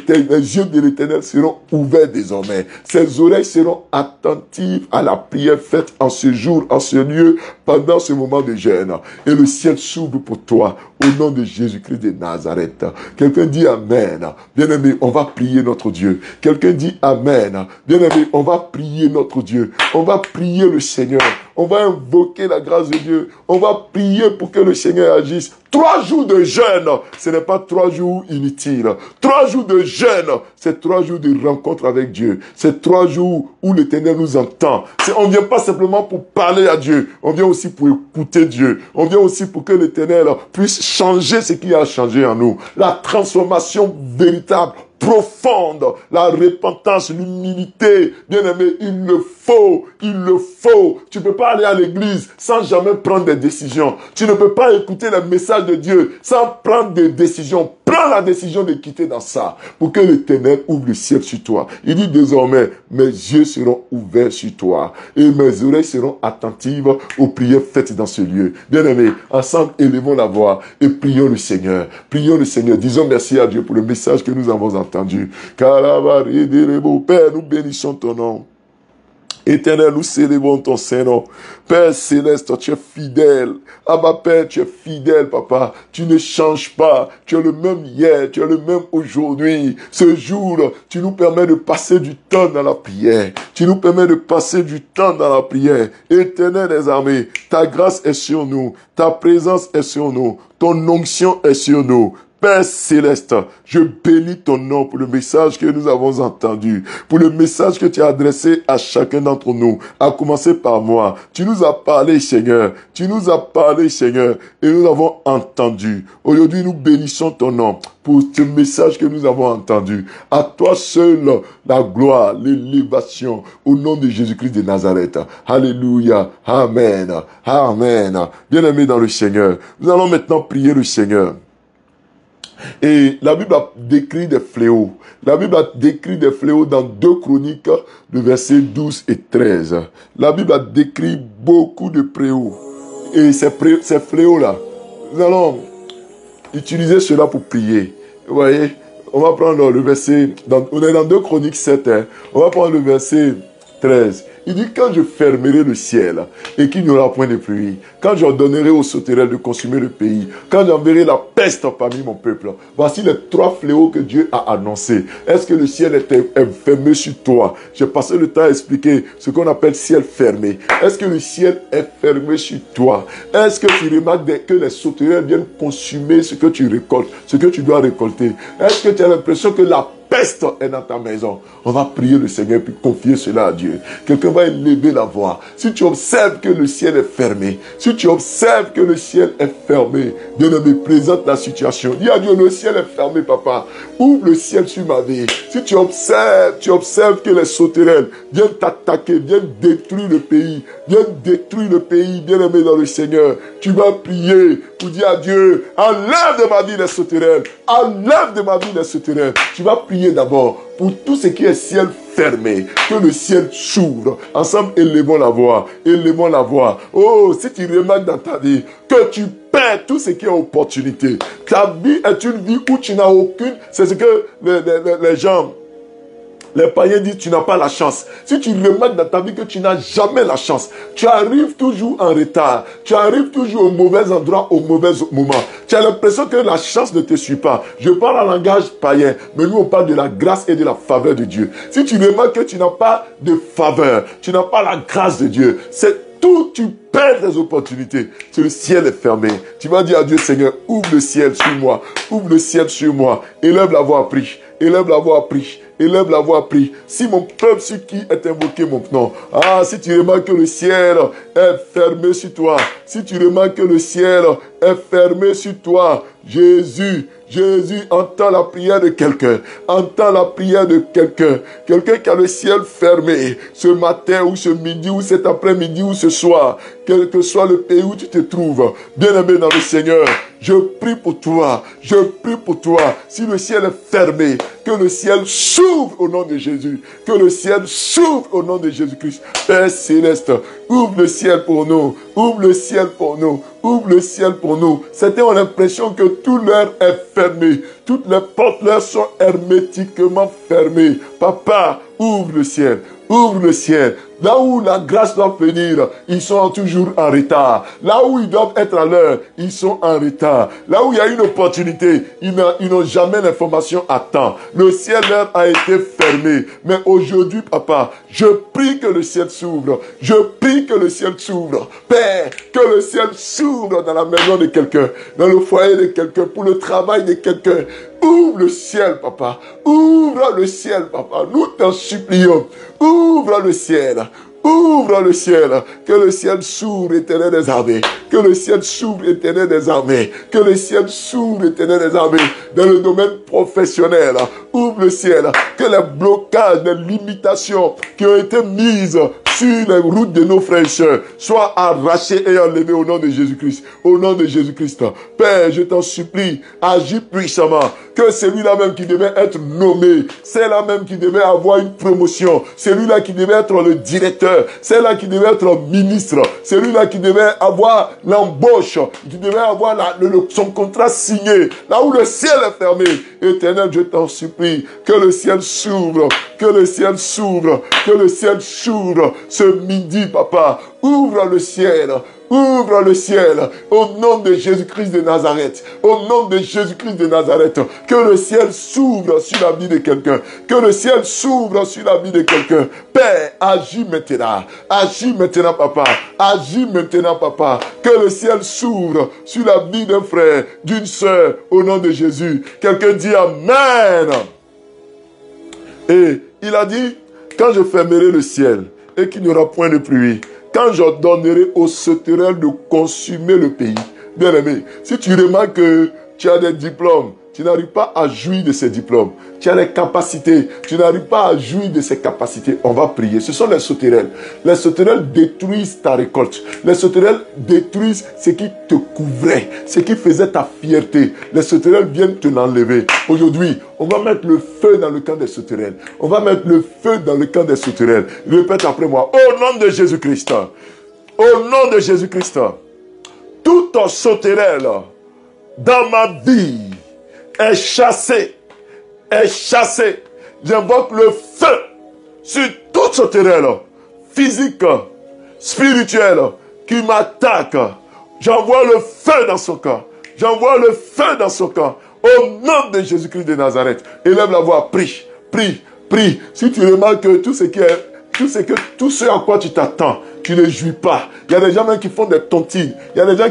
Les yeux de l'Éternel seront ouverts désormais. Ses oreilles seront attentives à la prière faite en ce jour, en ce lieu, pendant ce moment de jeûne. Et le ciel s'ouvre pour toi au nom de Jésus-Christ de Nazareth. Quelqu'un dit Amen. Bien-aimé, on va prier notre Dieu. Quelqu'un dit Amen. Bien-aimé, on va prier notre Dieu. On va prier le Seigneur. On va invoquer la grâce de Dieu. On va prier pour que le Seigneur agisse. 3 jours de jeûne, ce n'est pas 3 jours inutiles. 3 jours de jeûne, c'est 3 jours de rencontre avec Dieu. C'est 3 jours où l'Éternel nous entend. On ne vient pas simplement pour parler à Dieu. On vient aussi pour écouter Dieu. On vient aussi pour que l'Éternel puisse changer ce qui a changé en nous. La transformation véritable, profonde, la repentance, l'humilité. Bien-aimé, il le faut. Tu ne peux pas aller à l'église sans jamais prendre des décisions. Tu ne peux pas écouter le message de Dieu sans prendre des décisions. Prends la décision de quitter dans ça pour que l'Éternel ouvre le ciel sur toi. Il dit désormais, mes yeux seront ouverts sur toi et mes oreilles seront attentives aux prières faites dans ce lieu. Bien-aimé, ensemble, élevons la voix et prions le Seigneur. Prions le Seigneur. Disons merci à Dieu pour le message que nous avons entendu. Père, nous bénissons ton nom. Éternel, nous célébrons ton Saint-Nom. Père Céleste, tu es fidèle. Abba Père, tu es fidèle, Papa. Tu ne changes pas. Tu es le même hier, tu es le même aujourd'hui. Ce jour, tu nous permets de passer du temps dans la prière. Tu nous permets de passer du temps dans la prière. Éternel des armées, ta grâce est sur nous. Ta présence est sur nous. Ton onction est sur nous. Père Céleste, je bénis ton nom pour le message que nous avons entendu, pour le message que tu as adressé à chacun d'entre nous, à commencer par moi. Tu nous as parlé, Seigneur. Tu nous as parlé, Seigneur, et nous avons entendu. Aujourd'hui, nous bénissons ton nom pour ce message que nous avons entendu. À toi seul, la gloire, l'élévation, au nom de Jésus-Christ de Nazareth. Alléluia. Amen. Amen. Bien-aimés dans le Seigneur, nous allons maintenant prier le Seigneur. Et la Bible a décrit des fléaux. La Bible a décrit des fléaux dans 2 Chroniques, le verset 12 et 13. La Bible a décrit beaucoup de fléaux. Et ces fléaux-là, nous allons utiliser cela pour prier. Vous voyez, on va prendre le verset, on est dans 2 Chroniques 7, on va prendre le verset 13. Il dit, quand je fermerai le ciel et qu'il n'y aura point de pluie, quand j'ordonnerai aux sauterelles de consumer le pays, quand j'enverrai la peste parmi mon peuple, voici les 3 fléaux que Dieu a annoncés. Est-ce que le ciel est fermé sur toi? J'ai passé le temps à expliquer ce qu'on appelle ciel fermé. Est-ce que le ciel est fermé sur toi? Est-ce que tu remarques que les sauterelles viennent consumer ce que tu récoltes, ce que tu dois récolter? Est-ce que tu as l'impression que la peste est dans ta maison. On va prier le Seigneur puis confier cela à Dieu. Quelqu'un va élever la voix. Si tu observes que le ciel est fermé, si tu observes que le ciel est fermé, bien-aimé, présente la situation. Dis à Dieu, le ciel est fermé, papa. Ouvre le ciel sur ma vie. Si tu observes que les sauterelles viennent t'attaquer, viennent détruire le pays, bien-aimé dans le Seigneur. Tu vas prier pour dire à Dieu, enlève de ma vie les sauterelles, enlève de ma vie les sauterelles. Tu vas prier d'abord pour tout ce qui est ciel fermé, que le ciel s'ouvre. Ensemble, élevons la voix, élevons la voix. Oh, si tu remarques dans ta vie que tu perds tout ce qui est opportunité, ta vie est une vie où tu n'as aucune, c'est ce que les gens, les païens disent, tu n'as pas la chance. Si tu remarques dans ta vie que tu n'as jamais la chance, tu arrives toujours en retard, tu arrives toujours au mauvais endroit, au mauvais moment. Tu as l'impression que la chance ne te suit pas. Je parle en langage païen, mais nous on parle de la grâce et de la faveur de Dieu. Si tu remarques que tu n'as pas de faveur, tu n'as pas la grâce de Dieu, c'est tout, tu perds des opportunités. Si le ciel est fermé, tu vas dire à Dieu, Seigneur, ouvre le ciel sur moi, ouvre le ciel sur moi, élève la voix, prie, élève la voix, prie. Élève la voix, prie. Si mon peuple sur qui est invoqué mon nom. Ah, si tu remarques que le ciel est fermé sur toi. Si tu remarques que le ciel est fermé sur toi. Jésus, entends la prière de quelqu'un. Entends la prière de quelqu'un. Quelqu'un qui a le ciel fermé. Ce matin ou ce midi ou cet après-midi ou ce soir. Quel que soit le pays où tu te trouves. Bien-aimé dans le Seigneur. Je prie pour toi. Je prie pour toi. Si le ciel est fermé, que le ciel s'ouvre au nom de Jésus. Que le ciel s'ouvre au nom de Jésus-Christ. Père céleste, ouvre le ciel pour nous. Ouvre le ciel pour nous. Ouvre le ciel pour nous. Certains ont l'impression que tout leur est fermé. Toutes les portes leur sont hermétiquement fermées. Papa, ouvre le ciel. Ouvre le ciel. Là où la grâce doit venir, ils sont toujours en retard. Là où ils doivent être à l'heure, ils sont en retard. Là où il y a une opportunité, ils n'ont jamais l'information à temps. Le ciel leur a été fermé. Mais aujourd'hui, papa, je prie que le ciel s'ouvre. Je prie que le ciel s'ouvre. Père, que le ciel s'ouvre dans la maison de quelqu'un, dans le foyer de quelqu'un, pour le travail de quelqu'un. Ouvre le ciel, papa. Ouvre le ciel, papa. Nous t'en supplions. Ouvre le ciel. Ouvre le ciel. Que le ciel s'ouvre, éternel des armées. Que le ciel s'ouvre, éternel des armées. Que le ciel s'ouvre, éternel des armées. Dans le domaine professionnel. Ouvre le ciel. Que les blocages, les limitations qui ont été mises sur les routes de nos frères et sœurs soient arrachés et enlevés au nom de Jésus-Christ. Au nom de Jésus-Christ. Père, je t'en supplie, agis puissamment. Que celui-là même qui devait être nommé, c'est là même qui devait avoir une promotion, celui-là qui devait être le directeur, c'est là qui devait être ministre, celui-là qui devait avoir l'embauche, qui devait avoir son contrat signé, là où le ciel est fermé. Éternel, je t'en supplie, que le ciel s'ouvre, que le ciel s'ouvre, que le ciel s'ouvre ce midi, papa. Ouvre le ciel. Ouvre le ciel au nom de Jésus-Christ de Nazareth. Au nom de Jésus-Christ de Nazareth. Que le ciel s'ouvre sur la vie de quelqu'un. Que le ciel s'ouvre sur la vie de quelqu'un. Père, agis maintenant. Agis maintenant, papa. Agis maintenant, papa. Que le ciel s'ouvre sur la vie d'un frère, d'une sœur, au nom de Jésus. Quelqu'un dit Amen. Et il a dit, quand je fermerai le ciel et qu'il n'y aura point de pluie, quand j'ordonnerai aux sauterelles de consumer le pays. Bien aimé, si tu remarques que tu as des diplômes, tu n'arrives pas à jouir de ces diplômes. Tu as des capacités, tu n'arrives pas à jouir de ces capacités. On va prier. Ce sont les sauterelles. Les sauterelles détruisent ta récolte. Les sauterelles détruisent ce qui te couvrait, ce qui faisait ta fierté. Les sauterelles viennent te l'enlever. Aujourd'hui, on va mettre le feu dans le camp des sauterelles. On va mettre le feu dans le camp des sauterelles. Répète après moi. Au nom de Jésus-Christ. Au nom de Jésus-Christ. Toute sauterelle dans ma vie est chassé. J'invoque le feu sur toute sauterelle physique, spirituelle qui m'attaque. J'envoie le feu dans son camp. J'envoie le feu dans son camp. Au nom de Jésus-Christ de Nazareth. Élève la voix, prie. Si tu remarques que tout ce à quoi tu t'attends tu ne jouis pas. Il y a des gens même qui font des tontines. Il y a des gens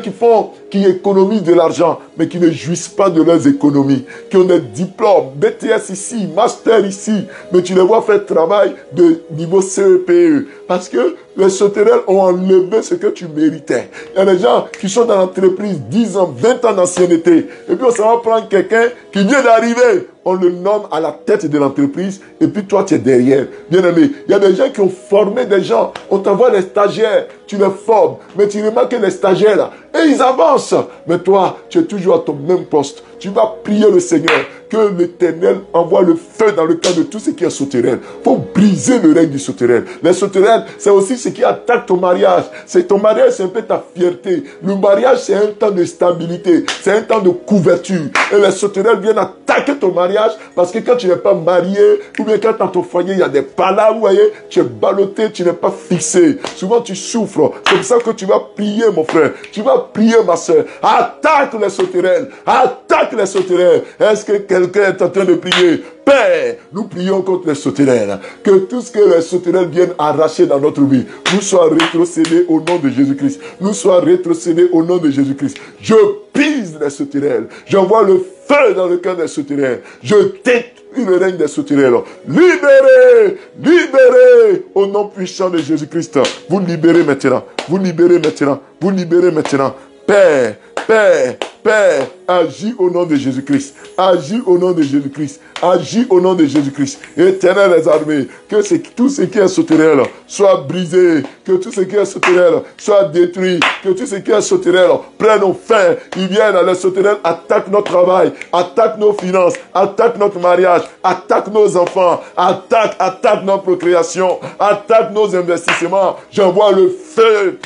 qui économisent de l'argent, mais qui ne jouissent pas de leurs économies, qui ont des diplômes, BTS ici, Master ici, mais tu les vois faire travail de niveau CEPE. Parce que les sauterelles ont enlevé ce que tu méritais. Il y a des gens qui sont dans l'entreprise 10 ans, 20 ans d'ancienneté. Et puis on s'en va prendre quelqu'un qui vient d'arriver. On le nomme à la tête de l'entreprise et puis toi tu es derrière. Bien aimé, il y a des gens qui ont formé des gens. On t'envoie des stagiaires, tu les formes. Mais tu remarques que les stagiaires là, et ils avancent. Mais toi, tu es toujours à ton même poste. Tu vas prier le Seigneur que l'Éternel envoie le feu dans le cas de tout ce qui est sauterelle. Il faut briser le règne du sauterelle. Les sauterelles, c'est aussi ce qui attaque ton mariage. C'est ton mariage, c'est un peu ta fierté. Le mariage, c'est un temps de stabilité. C'est un temps de couverture. Et les sauterelles viennent attaquer ton mariage parce que quand tu n'es pas marié, ou bien quand dans ton foyer, il y a des palas, vous voyez, tu es ballotté, tu n'es pas fixé. Souvent, tu souffres. C'est pour ça que tu vas prier, mon frère. Tu vas prier, ma soeur. Attaque les sauterelles. Attaque les sauterelles. Est-ce que quelqu'un est en train de prier? Père, nous prions contre les sauterelles. Que tout ce que les sauterelles viennent arracher dans notre vie, nous soit rétrocédé au nom de Jésus-Christ. Nous soit rétrocédé au nom de Jésus-Christ. Je pise les sauterelles. J'envoie le feu dans le cœur des sauterelles. Je détruis le règne des sauterelles. Libérez, libérez au nom puissant de Jésus-Christ. Vous libérez maintenant. Vous libérez maintenant. Vous libérez maintenant. Père, Père, Père, agis au nom de Jésus-Christ. Agis au nom de Jésus-Christ. Agis au nom de Jésus-Christ. Éternel des armées, que tout ce qui est sauterelle soit brisé. Que tout ce qui est sauterelle soit détruit. Que tout ce qui est sauterelle prenne fin. Ils viennent, les sauterelles attaquent notre travail, attaquent nos finances, attaquent notre mariage, attaquent nos enfants, attaquent notre procréation, attaquent nos investissements. J'envoie le feu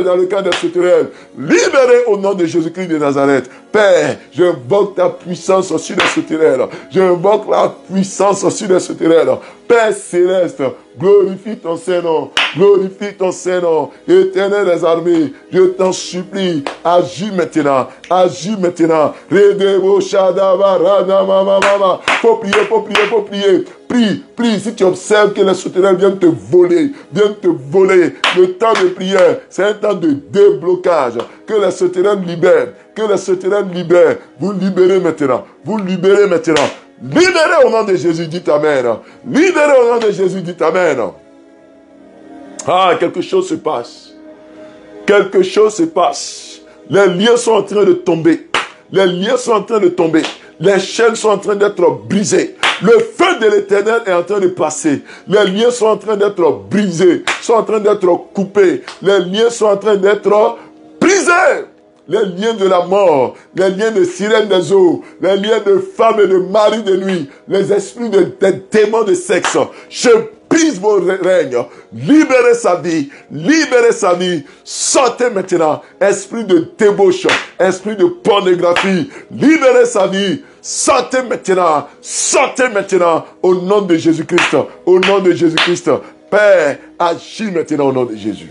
dans le camp des sauterelles. Libérez au nom de Jésus-Christ de Nazareth. Père, j'invoque ta puissance sur les sauterelles. J'invoque la puissance sur les sauterelles. Père céleste, glorifie ton Saint-Nom. Glorifie ton Saint-Nom. Éternel des armées, je t'en supplie. Agis maintenant. Agis maintenant. Faut prier, faut prier, faut prier. Prie, prie. Si tu observes que les sauterelles viennent te voler, le temps de prière, c'est un temps de déblocage. Que les sauterelles libèrent. Que les sauterelles libèrent. Vous libérez maintenant. Vous libérez maintenant. Libérez au nom de Jésus, dites Amen. Libérez au nom de Jésus, dites Amen. Ah, quelque chose se passe. Quelque chose se passe. Les liens sont en train de tomber. Les liens sont en train de tomber. Les chaînes sont en train d'être brisées. Le feu de l'Éternel est en train de passer. Les liens sont en train d'être brisés. Sont en train d'être coupés. Les liens sont en train d'être brisés. Les liens de la mort, les liens de sirènes des eaux, les liens de femmes et de maris de nuit, les esprits des démons de sexe. Je brise vos règnes. Libérez sa vie. Libérez sa vie. Sortez maintenant. Esprit de débauche. Esprit de pornographie. Libérez sa vie. Sortez maintenant. Sortez maintenant. Au nom de Jésus-Christ. Au nom de Jésus-Christ. Père, agis maintenant au nom de Jésus.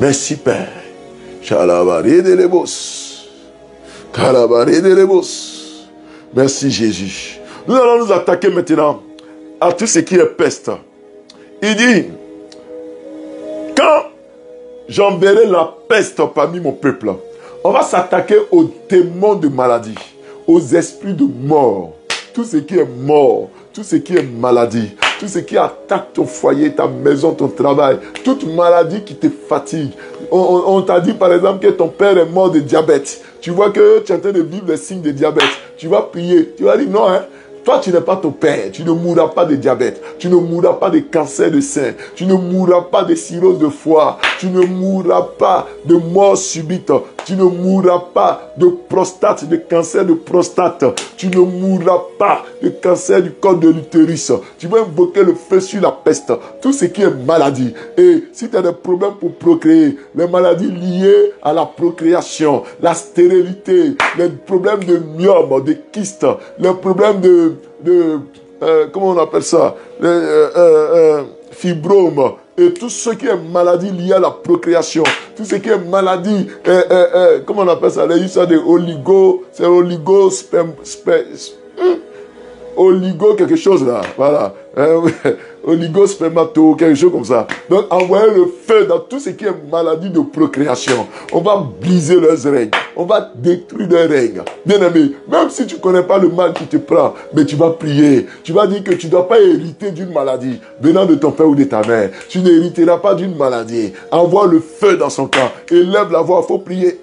Merci Père. Merci Jésus. Nous allons nous attaquer maintenant à tout ce qui est peste. Il dit, quand j'enverrai la peste parmi mon peuple, on va s'attaquer aux démons de maladie, aux esprits de mort, tout ce qui est mort, tout ce qui est maladie, tout ce qui attaque ton foyer, ta maison, ton travail, toute maladie qui te fatigue. On t'a dit par exemple que ton père est mort de diabète. Tu vois que tu es en train de vivre les signes de diabète. Tu vas prier. Tu vas dire non, hein. Toi, tu n'es pas ton père. Tu ne mourras pas de diabète. Tu ne mourras pas de cancer de sein. Tu ne mourras pas de cirrhose de foie. Tu ne mourras pas de mort subite. Tu ne mourras pas de prostate, de cancer de prostate. Tu ne mourras pas de cancer du col de l'utérus. Tu vas invoquer le feu sur la peste. Tout ce qui est maladie. Et si tu as des problèmes pour procréer, les maladies liées à la procréation, la stérilité, les problèmes de myome, de kyste, les problèmes comment on appelle ça, fibrome, et tout ce qui est maladie liée à la procréation, tout ce qui est maladie, comment on appelle ça, les histoires de oligo quelque chose là, voilà, oligospermato, quelque chose comme ça. Donc, envoyez le feu dans tout ce qui est maladie de procréation. On va briser leurs règnes. On va détruire leurs règnes. Bien aimé, même si tu ne connais pas le mal qui te prend, mais tu vas prier. Tu vas dire que tu ne dois pas hériter d'une maladie venant de ton père ou de ta mère. Tu n'hériteras pas d'une maladie. Envoie le feu dans son camp. Élève la voix. Faut prier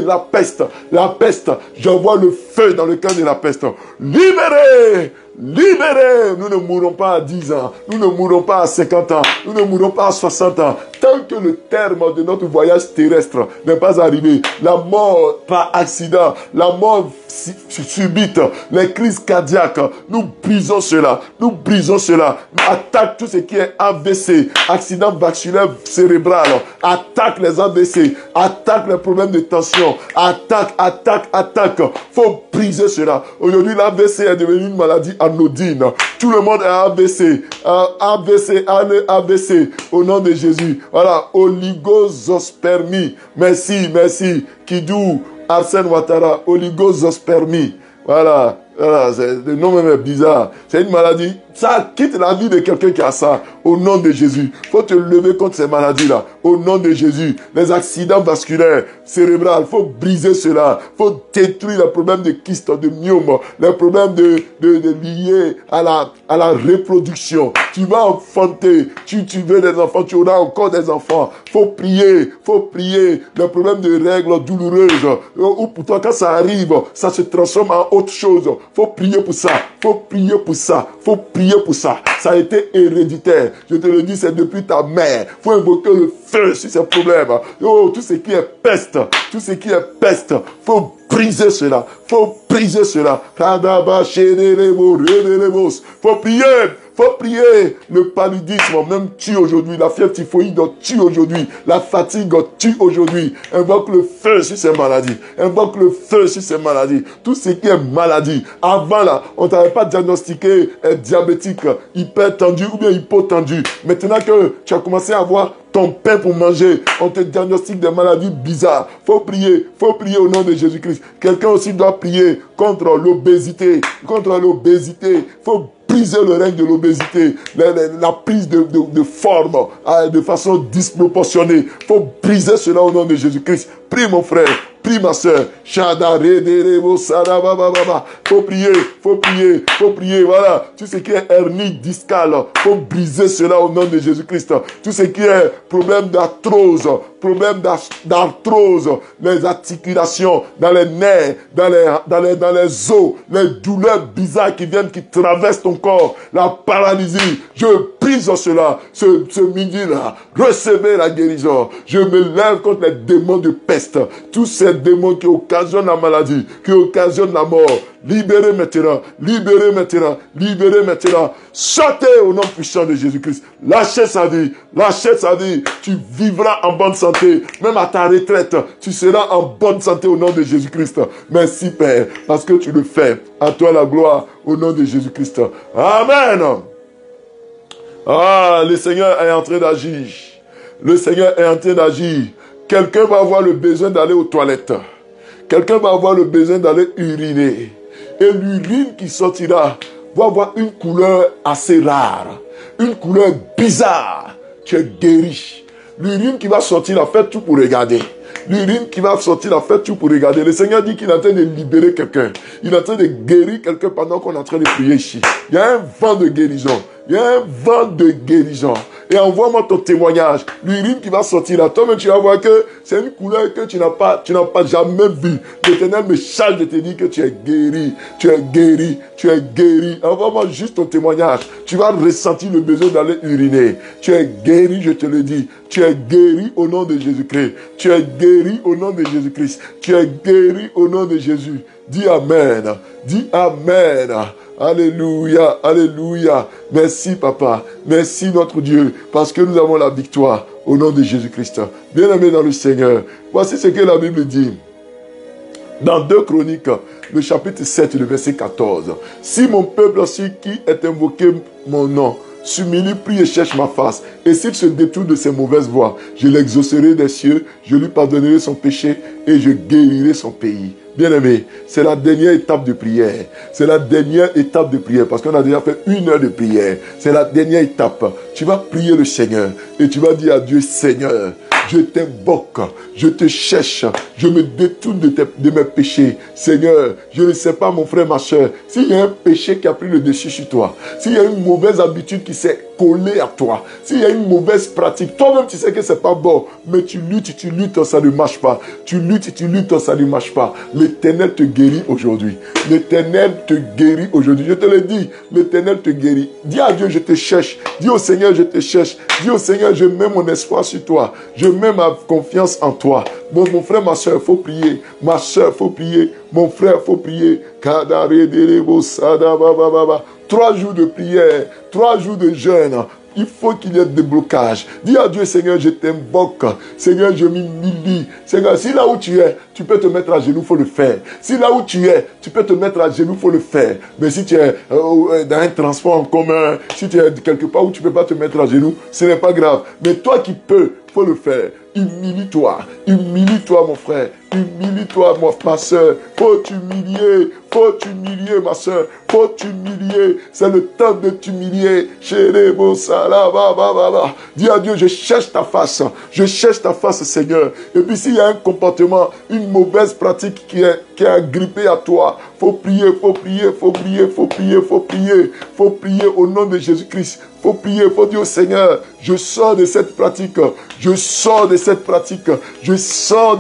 la peste. La peste. J'envoie le feu dans le camp de la peste. Libérez! Libérés, nous ne mourrons pas à 10 ans, nous ne mourrons pas à 50 ans, nous ne mourrons pas à 60 ans. Tant que le terme de notre voyage terrestre n'est pas arrivé, la mort par accident, la mort subite, les crises cardiaques, nous brisons cela, nous brisons cela. Attaque tout ce qui est AVC, accident vasculaire cérébral, attaque les AVC, attaque les problèmes de tension, attaque. Faut briser cela. Aujourd'hui, l'AVC est devenu une maladie anodine. Tout le monde est AVC. AVC, au nom de Jésus. Voilà, oligosospermie. Merci. Kidou, Arsène Ouattara, oligosospermie. Voilà, le nom même est bizarre. C'est une maladie. Ça quitte la vie de quelqu'un qui a ça. Au nom de Jésus. Faut te lever contre ces maladies-là. Au nom de Jésus. Les accidents vasculaires, cérébrales, faut briser cela. Faut détruire les problèmes de kyste, de myome, les problèmes liés à la reproduction. Tu vas enfanter. Tu veux des enfants, tu auras encore des enfants. Faut prier. Les problèmes de règles douloureuses. Ou pour toi, quand ça arrive, ça se transforme en autre chose. Faut prier pour ça. Ça a été héréditaire. Je te le dis, c'est depuis ta mère. Faut invoquer le feu sur ces problèmes. Oh, tout ce qui est peste. Faut briser cela. Faut prier. Le paludisme même tue aujourd'hui. La fièvre typhoïde tue aujourd'hui. La fatigue tue aujourd'hui. Invoque le feu sur ces maladies. Tout ce qui est maladie. Avant là, on ne t'avait pas diagnostiqué diabétique, hypertendu ou bien hypotendu. Maintenant que tu as commencé à avoir ton pain pour manger, on te diagnostique des maladies bizarres. Faut prier au nom de Jésus-Christ. Quelqu'un aussi doit prier contre l'obésité. Faut briser le règne de l'obésité, la prise de forme de façon disproportionnée. Faut briser cela au nom de Jésus-Christ. Prie mon frère, prie ma soeur. Faut prier, voilà. Tout ce qui est hernie discale, faut briser cela au nom de Jésus-Christ. Tout ce qui est problème d'arthrose, les articulations, dans les nerfs, dans les os, les douleurs bizarres qui traversent ton corps, la paralysie, je brise cela, ce midi-là, recevez la guérison. Je me lève contre les démons de peste, tous ces démons qui occasionnent la maladie, qui occasionnent la mort. Libérez maintenant. Sortez au nom puissant de Jésus-Christ. Lâchez sa vie. Tu vivras en bonne santé. Même à ta retraite, tu seras en bonne santé au nom de Jésus-Christ. Merci Père, parce que tu le fais. À toi la gloire au nom de Jésus-Christ. Amen. Le Seigneur est en train d'agir. Quelqu'un va avoir le besoin d'aller aux toilettes. Quelqu'un va avoir le besoin d'aller uriner. Et l'urine qui sortira va avoir une couleur assez rare. Une couleur bizarre. Tu es guéri. L'urine qui va sortir, a fait tout pour regarder. Le Seigneur dit qu'il est en train de libérer quelqu'un. Il est en train de guérir quelqu'un pendant qu'on est en train de prier ici. Il y a un vent de guérison. Et envoie-moi ton témoignage. L'urine qui va sortir là, toi-même tu vas voir que c'est une couleur que tu n'as pas jamais vue. L'Éternel me charge de te dire que tu es guéri. Envoie-moi juste ton témoignage. Tu vas ressentir le besoin d'aller uriner. Tu es guéri, je te le dis. Tu es guéri au nom de Jésus-Christ. Tu es guéri au nom de Jésus. Dis Amen. Alléluia. Merci Papa. Merci notre Dieu. Parce que nous avons la victoire au nom de Jésus-Christ. Bien-aimé dans le Seigneur. Voici ce que la Bible dit. Dans 2 Chroniques, le chapitre 7, le verset 14. Si mon peuple aussi qui est invoqué mon nom, s'humilie, prie et cherche ma face. Et s'il se détourne de ses mauvaises voies, je l'exaucerai des cieux, je lui pardonnerai son péché et je guérirai son pays. Bien-aimé, c'est la dernière étape de prière. C'est la dernière étape de prière parce qu'on a déjà fait 1 heure de prière. C'est la dernière étape. Tu vas prier le Seigneur et tu vas dire à Dieu, Seigneur, je t'invoque, je te cherche, je me détourne de mes péchés. Seigneur, je ne sais pas mon frère, ma soeur, s'il y a un péché qui a pris le dessus sur toi, s'il y a une mauvaise habitude qui s'est collée à toi, s'il y a une mauvaise pratique, toi-même tu sais que c'est pas bon, mais tu luttes, ça ne marche pas. Tu luttes, ça ne marche pas. L'Éternel te guérit aujourd'hui. L'Éternel te guérit aujourd'hui. Je te le dis, l'Éternel te guérit. Dis à Dieu, je te cherche. Dis au Seigneur, je te cherche. Dis au Seigneur, je mets mon espoir sur toi. Je mets ma confiance en toi. Bon, mon frère, ma soeur, il faut prier. Ma soeur, il faut prier. Mon frère, il faut prier. 3 jours de prière, 3 jours de jeûne. Il faut qu'il y ait des blocages. Dis à Dieu, Seigneur, je t'invoque. Seigneur, je m'humilie. Seigneur, si là où tu es, tu peux te mettre à genoux, il faut le faire. Si là où tu es, tu peux te mettre à genoux, il faut le faire. Mais si tu es dans un transport en commun, si tu es quelque part où tu ne peux pas te mettre à genoux, ce n'est pas grave. Mais toi qui peux, il faut le faire. Humilie-toi, mon frère, humilie-toi, ma soeur. Faut t'humilier, ma soeur, faut t'humilier. C'est le temps de t'humilier. Dis à Dieu, je cherche ta face, Seigneur. Et puis s'il y a un comportement, une mauvaise pratique qui est agrippée à toi, faut prier au nom de Jésus-Christ. Faut prier, faut dire au Seigneur, je sors de cette pratique, je sors de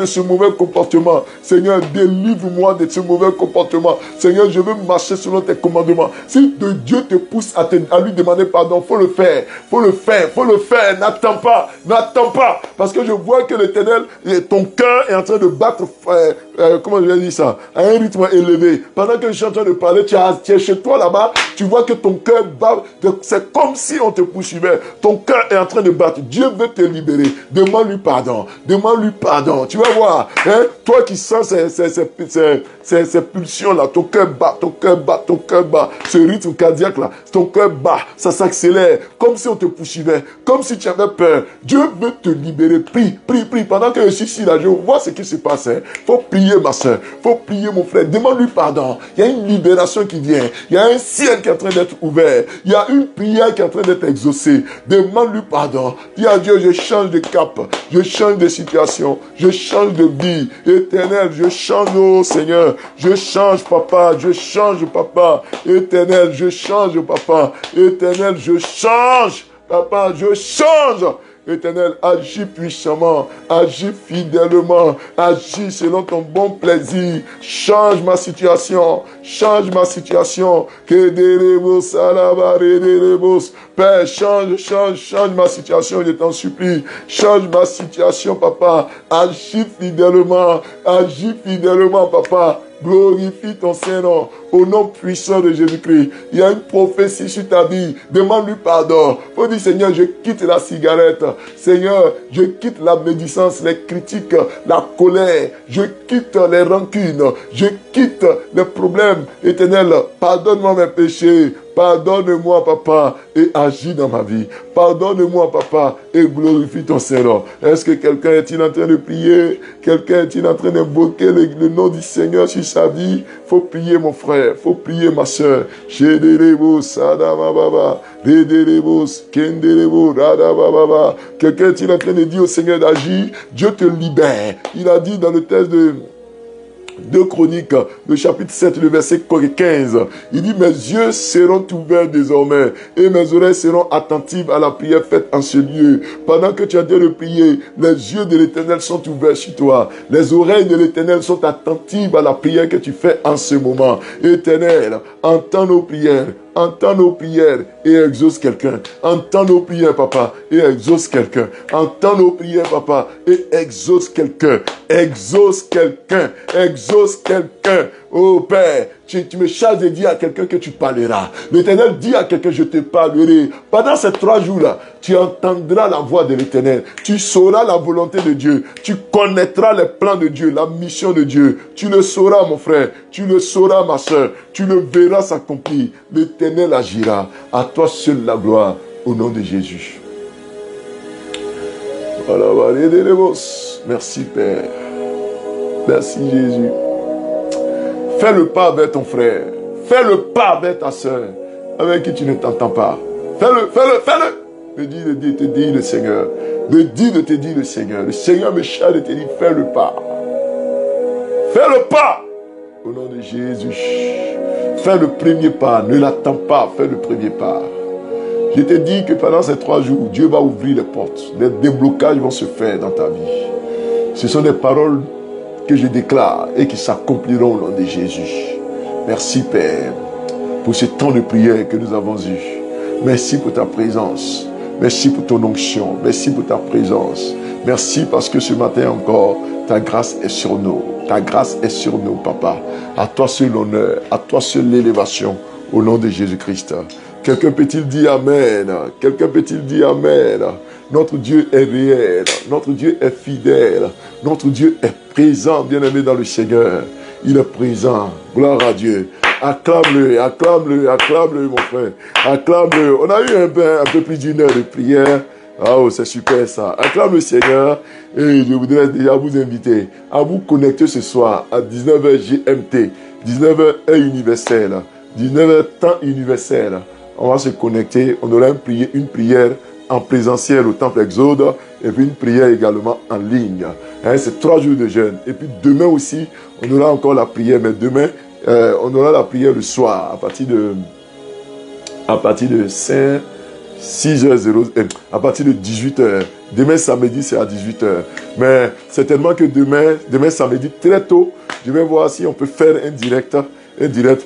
ce mauvais comportement. Seigneur, délivre-moi de ce mauvais comportement. Seigneur, je veux marcher selon tes commandements. Si Dieu te pousse à lui demander pardon, faut le faire. N'attends pas. Parce que je vois que l'Éternel, ton cœur est en train de battre, comment je vais dire ça, à un rythme élevé. Pendant que je suis en train de parler, tu es chez toi là-bas, tu vois que ton cœur bat, c'est comme si on te poursuivait. Ton cœur est en train de battre. Dieu veut te libérer. Demande-lui pardon. Tu vas voir, hein, toi qui sens ces pulsions-là, ton cœur bat. Ce rythme cardiaque-là, ton cœur bat, ça s'accélère, comme si on te poursuivait, comme si tu avais peur. Dieu veut te libérer. Prie. Pendant que je suis ici, là, je vois ce qui se passe. Hein. Faut prier, ma soeur. Faut prier, mon frère. Demande-lui pardon. Il y a une libération qui vient. Il y a un ciel qui est en train d'être ouvert. Il y a une prière qui est en train d'être exaucée. Demande-lui pardon. Dis à Dieu, je change de cap. Je change de situation. Je change de vie. Éternel, je change, oh Seigneur. Je change, papa. Éternel, je change, papa. Éternel, je change. Papa, je change. Éternel, agis puissamment, agis fidèlement, agis selon ton bon plaisir. Change ma situation. Père, change ma situation, je t'en supplie. Change ma situation, papa. Agis fidèlement, papa. Glorifie ton Saint-Nom au nom puissant de Jésus-Christ. Il y a une prophétie sur ta vie. Demande-lui pardon. Faut dire, Seigneur, je quitte la cigarette. Seigneur, je quitte la médisance, les critiques, la colère. Je quitte les rancunes. Je quitte les problèmes. Éternel, pardonne-moi mes péchés. Pardonne-moi, papa, et agis dans ma vie. Pardonne-moi, papa, et glorifie ton Seigneur. Est-ce que quelqu'un est-il en train de prier? Quelqu'un est-il en train d'invoquer le nom du Seigneur sur sa vie? Faut prier, mon frère. Faut prier, ma soeur. Quelqu'un est-il en train de dire au Seigneur d'agir? Dieu te libère. Il a dit dans le texte de 2 Chroniques, le chapitre 7, le verset 15. Il dit, mes yeux seront ouverts désormais et mes oreilles seront attentives à la prière faite en ce lieu. Pendant que tu as de prier, les yeux de l'Éternel sont ouverts sur toi. Les oreilles de l'Éternel sont attentives à la prière que tu fais en ce moment. Éternel, entends nos prières. Entends nos prières et exauce quelqu'un. Entends nos prières, papa, et exauce quelqu'un. Entends nos prières, papa, et exauce quelqu'un. Exauce quelqu'un. Oh Père, tu me charges de dire à quelqu'un que tu parleras. L'Éternel dit à quelqu'un, je te parlerai. Pendant ces 3 jours-là, tu entendras la voix de l'Éternel. Tu sauras la volonté de Dieu. Tu connaîtras les plans de Dieu, la mission de Dieu. Tu le sauras, mon frère. Tu le sauras, ma soeur. Tu le verras s'accomplir. L'Éternel agira. À toi seul la gloire, au nom de Jésus. Merci, Père. Merci, Jésus. Fais le pas vers ton frère. Fais le pas vers ta soeur, avec qui tu ne t'entends pas. Fais-le, fais-le, fais-le. Te dit le Seigneur. Me dit de te dire le Seigneur. Le Seigneur me charge de te dire, fais le pas. Fais le pas. Au nom de Jésus. Fais le premier pas. Ne l'attends pas. Fais le premier pas. Je te dis que pendant ces 3 jours, Dieu va ouvrir les portes. Des déblocages vont se faire dans ta vie. Ce sont des paroles que je déclare et qui s'accompliront au nom de Jésus. Merci Père pour ce temps de prière que nous avons eu. Merci pour ta présence. Merci pour ton onction. Merci pour ta présence. Merci parce que ce matin encore, ta grâce est sur nous. Ta grâce est sur nous, Papa. À toi seul l'honneur, à toi seul l'élévation, au nom de Jésus-Christ. Quelqu'un peut-il dire Amen? Quelqu'un peut-il dire Amen? Notre Dieu est réel. Notre Dieu est fidèle. Notre Dieu est présent, bien-aimé dans le Seigneur. Il est présent. Gloire à Dieu. Acclame-le, acclame-le, acclame-le, mon frère. Acclame-le. On a eu un peu plus d'une heure de prière. Oh, c'est super ça. Acclame le Seigneur. Et je voudrais déjà vous inviter à vous connecter ce soir à 19h GMT, 19h heure universelle, 19h temps universel. On va se connecter. On aura une prière en présentiel au Temple Exode et puis une prière également en ligne. Hein, c'est 3 jours de jeûne. Et puis demain aussi, on aura encore la prière. Mais demain, on aura la prière le soir à partir de 6h00, à partir de 18h. Demain samedi, c'est à 18h. Mais certainement que demain samedi, très tôt, je vais voir si on peut faire un direct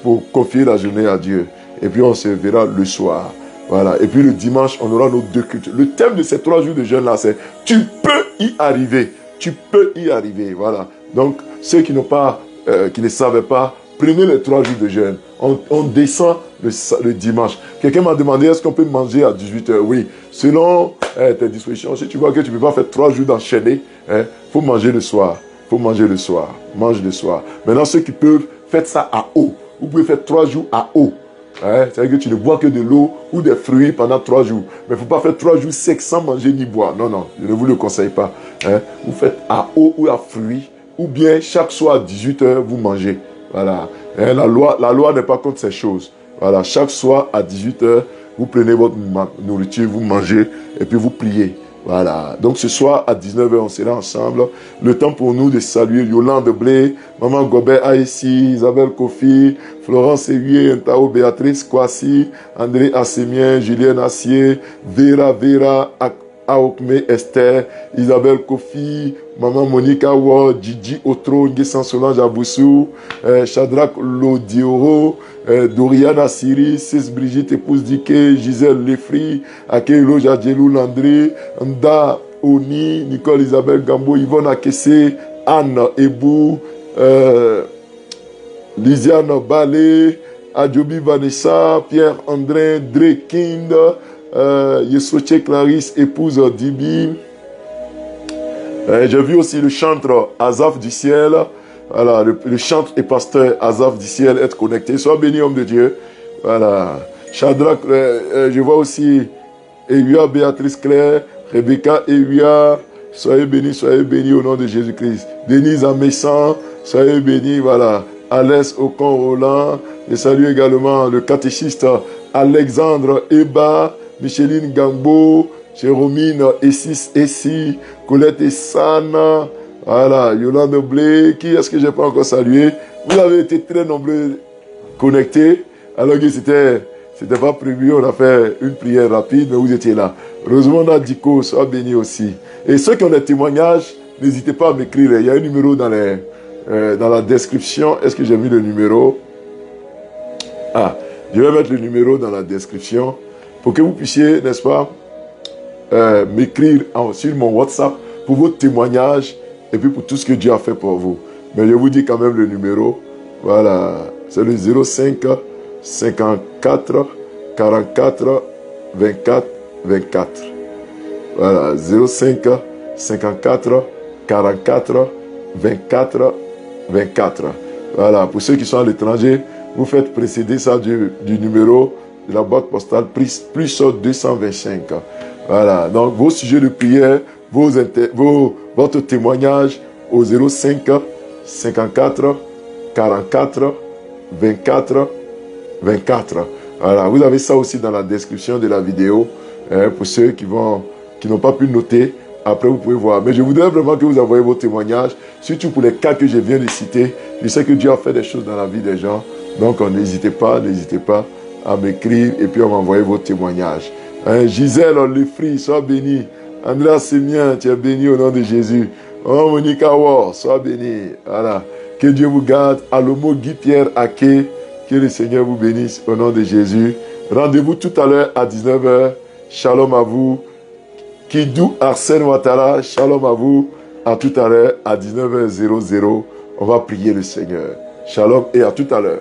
pour confier la journée à Dieu. Et puis on se verra le soir. Voilà. Et puis le dimanche, on aura nos 2 cultes. Le thème de ces 3 jours de jeûne là, c'est tu peux y arriver. Tu peux y arriver. Voilà. Donc, ceux qui ne savaient pas, prenez les 3 jours de jeûne. On descend le dimanche. Quelqu'un m'a demandé, est-ce qu'on peut manger à 18h? Oui. Selon tes dispositions, si tu vois que tu ne peux pas faire 3 jours d'enchaîner, faut manger le soir. Faut manger le soir. Mange le soir. Maintenant, ceux qui peuvent, faites ça à eau. Vous pouvez faire 3 jours à eau. C'est-à-dire que tu ne bois que de l'eau ou des fruits pendant 3 jours. Mais il ne faut pas faire 3 jours secs sans manger ni boire. Non, non, je ne vous le conseille pas. Vous faites à eau ou à fruits. Ou bien chaque soir à 18h, vous mangez. Voilà. La loi n'est pas contre ces choses. Voilà. Chaque soir à 18h, vous prenez votre nourriture, vous mangez et puis vous priez. Voilà. Donc ce soir à 19h, on sera ensemble. Le temps pour nous de saluer Yolande Blé, Maman Gobert Aïssi, Isabelle Kofi, Florence Evier, Ntao Béatrice Kwasi, André Assemien, Julien Assier, Vera Aokme Esther, Isabelle Kofi, Maman Monica Ward, Gigi Otro, Ngesan Solange Aboussou, Shadrach Lodioro, Doriana Siri, Sis Brigitte épouse Dike, Gisèle Lefri, Akeilo Jadjelou Landry, Nda Oni, Nicole Isabelle Gambo, Yvonne Akesse, Anne Ebou, Lisiane Balé, Adjobi Vanessa, Pierre André, Drekind, Yesoche Clarisse, épouse Dibi. J'ai vu aussi le chantre Azaf du ciel. Voilà, le chantre et pasteur Azaf du ciel être connecté. Sois béni, homme de Dieu. Voilà. Shadrach, je vois aussi Evia Béatrice Claire, Rebecca Evia. Soyez bénis au nom de Jésus-Christ. Denise Amessan, soyez bénis. Voilà. Alès Ocon Roland. Je salue également le catéchiste Alexandre Eba. Micheline Gambo, Jérômine Essi, Colette Essana, voilà, Yolande Blé, qui est-ce que je n'ai pas encore salué? Vous avez été très nombreux connectés, alors que c'était pas prévu, on a fait une prière rapide, mais vous étiez là. Heureusement, Nadiko, soit béni aussi. Et ceux qui ont des témoignages, n'hésitez pas à m'écrire, il y a un numéro dans la description. Est-ce que j'ai mis le numéro? Ah, je vais mettre le numéro dans la description. Pour que vous puissiez, n'est-ce pas, m'écrire sur mon WhatsApp pour vos témoignages et puis pour tout ce que Dieu a fait pour vous. Mais je vous dis quand même le numéro. Voilà, c'est le 05 54 44 24 24. Voilà, 05 54 44 24 24. Voilà, pour ceux qui sont à l'étranger, vous faites précéder ça du numéro de la boîte postale plus 225. Voilà. Donc, vos sujets de prière, votre témoignage au 05 54 44 24 24. Voilà, vous avez ça aussi dans la description de la vidéo. Pour ceux qui n'ont pas pu noter, après vous pouvez voir. Mais je voudrais vraiment que vous envoyez vos témoignages, surtout pour les cas que je viens de citer. Je sais que Dieu a fait des choses dans la vie des gens. Donc n'hésitez pas à m'écrire et puis à m'envoyer vos témoignages. Gisèle Lefri, sois béni. Andrea Semien, tu es béni au nom de Jésus. Oh, Monica War, sois béni. Voilà. Que Dieu vous garde. Alomo Guy-Pierre Ake, que le Seigneur vous bénisse au nom de Jésus. Rendez-vous tout à l'heure à 19h. Shalom à vous. Kidou Arsène Ouattara, shalom à vous. À tout à l'heure à 19h00. On va prier le Seigneur. Shalom et à tout à l'heure.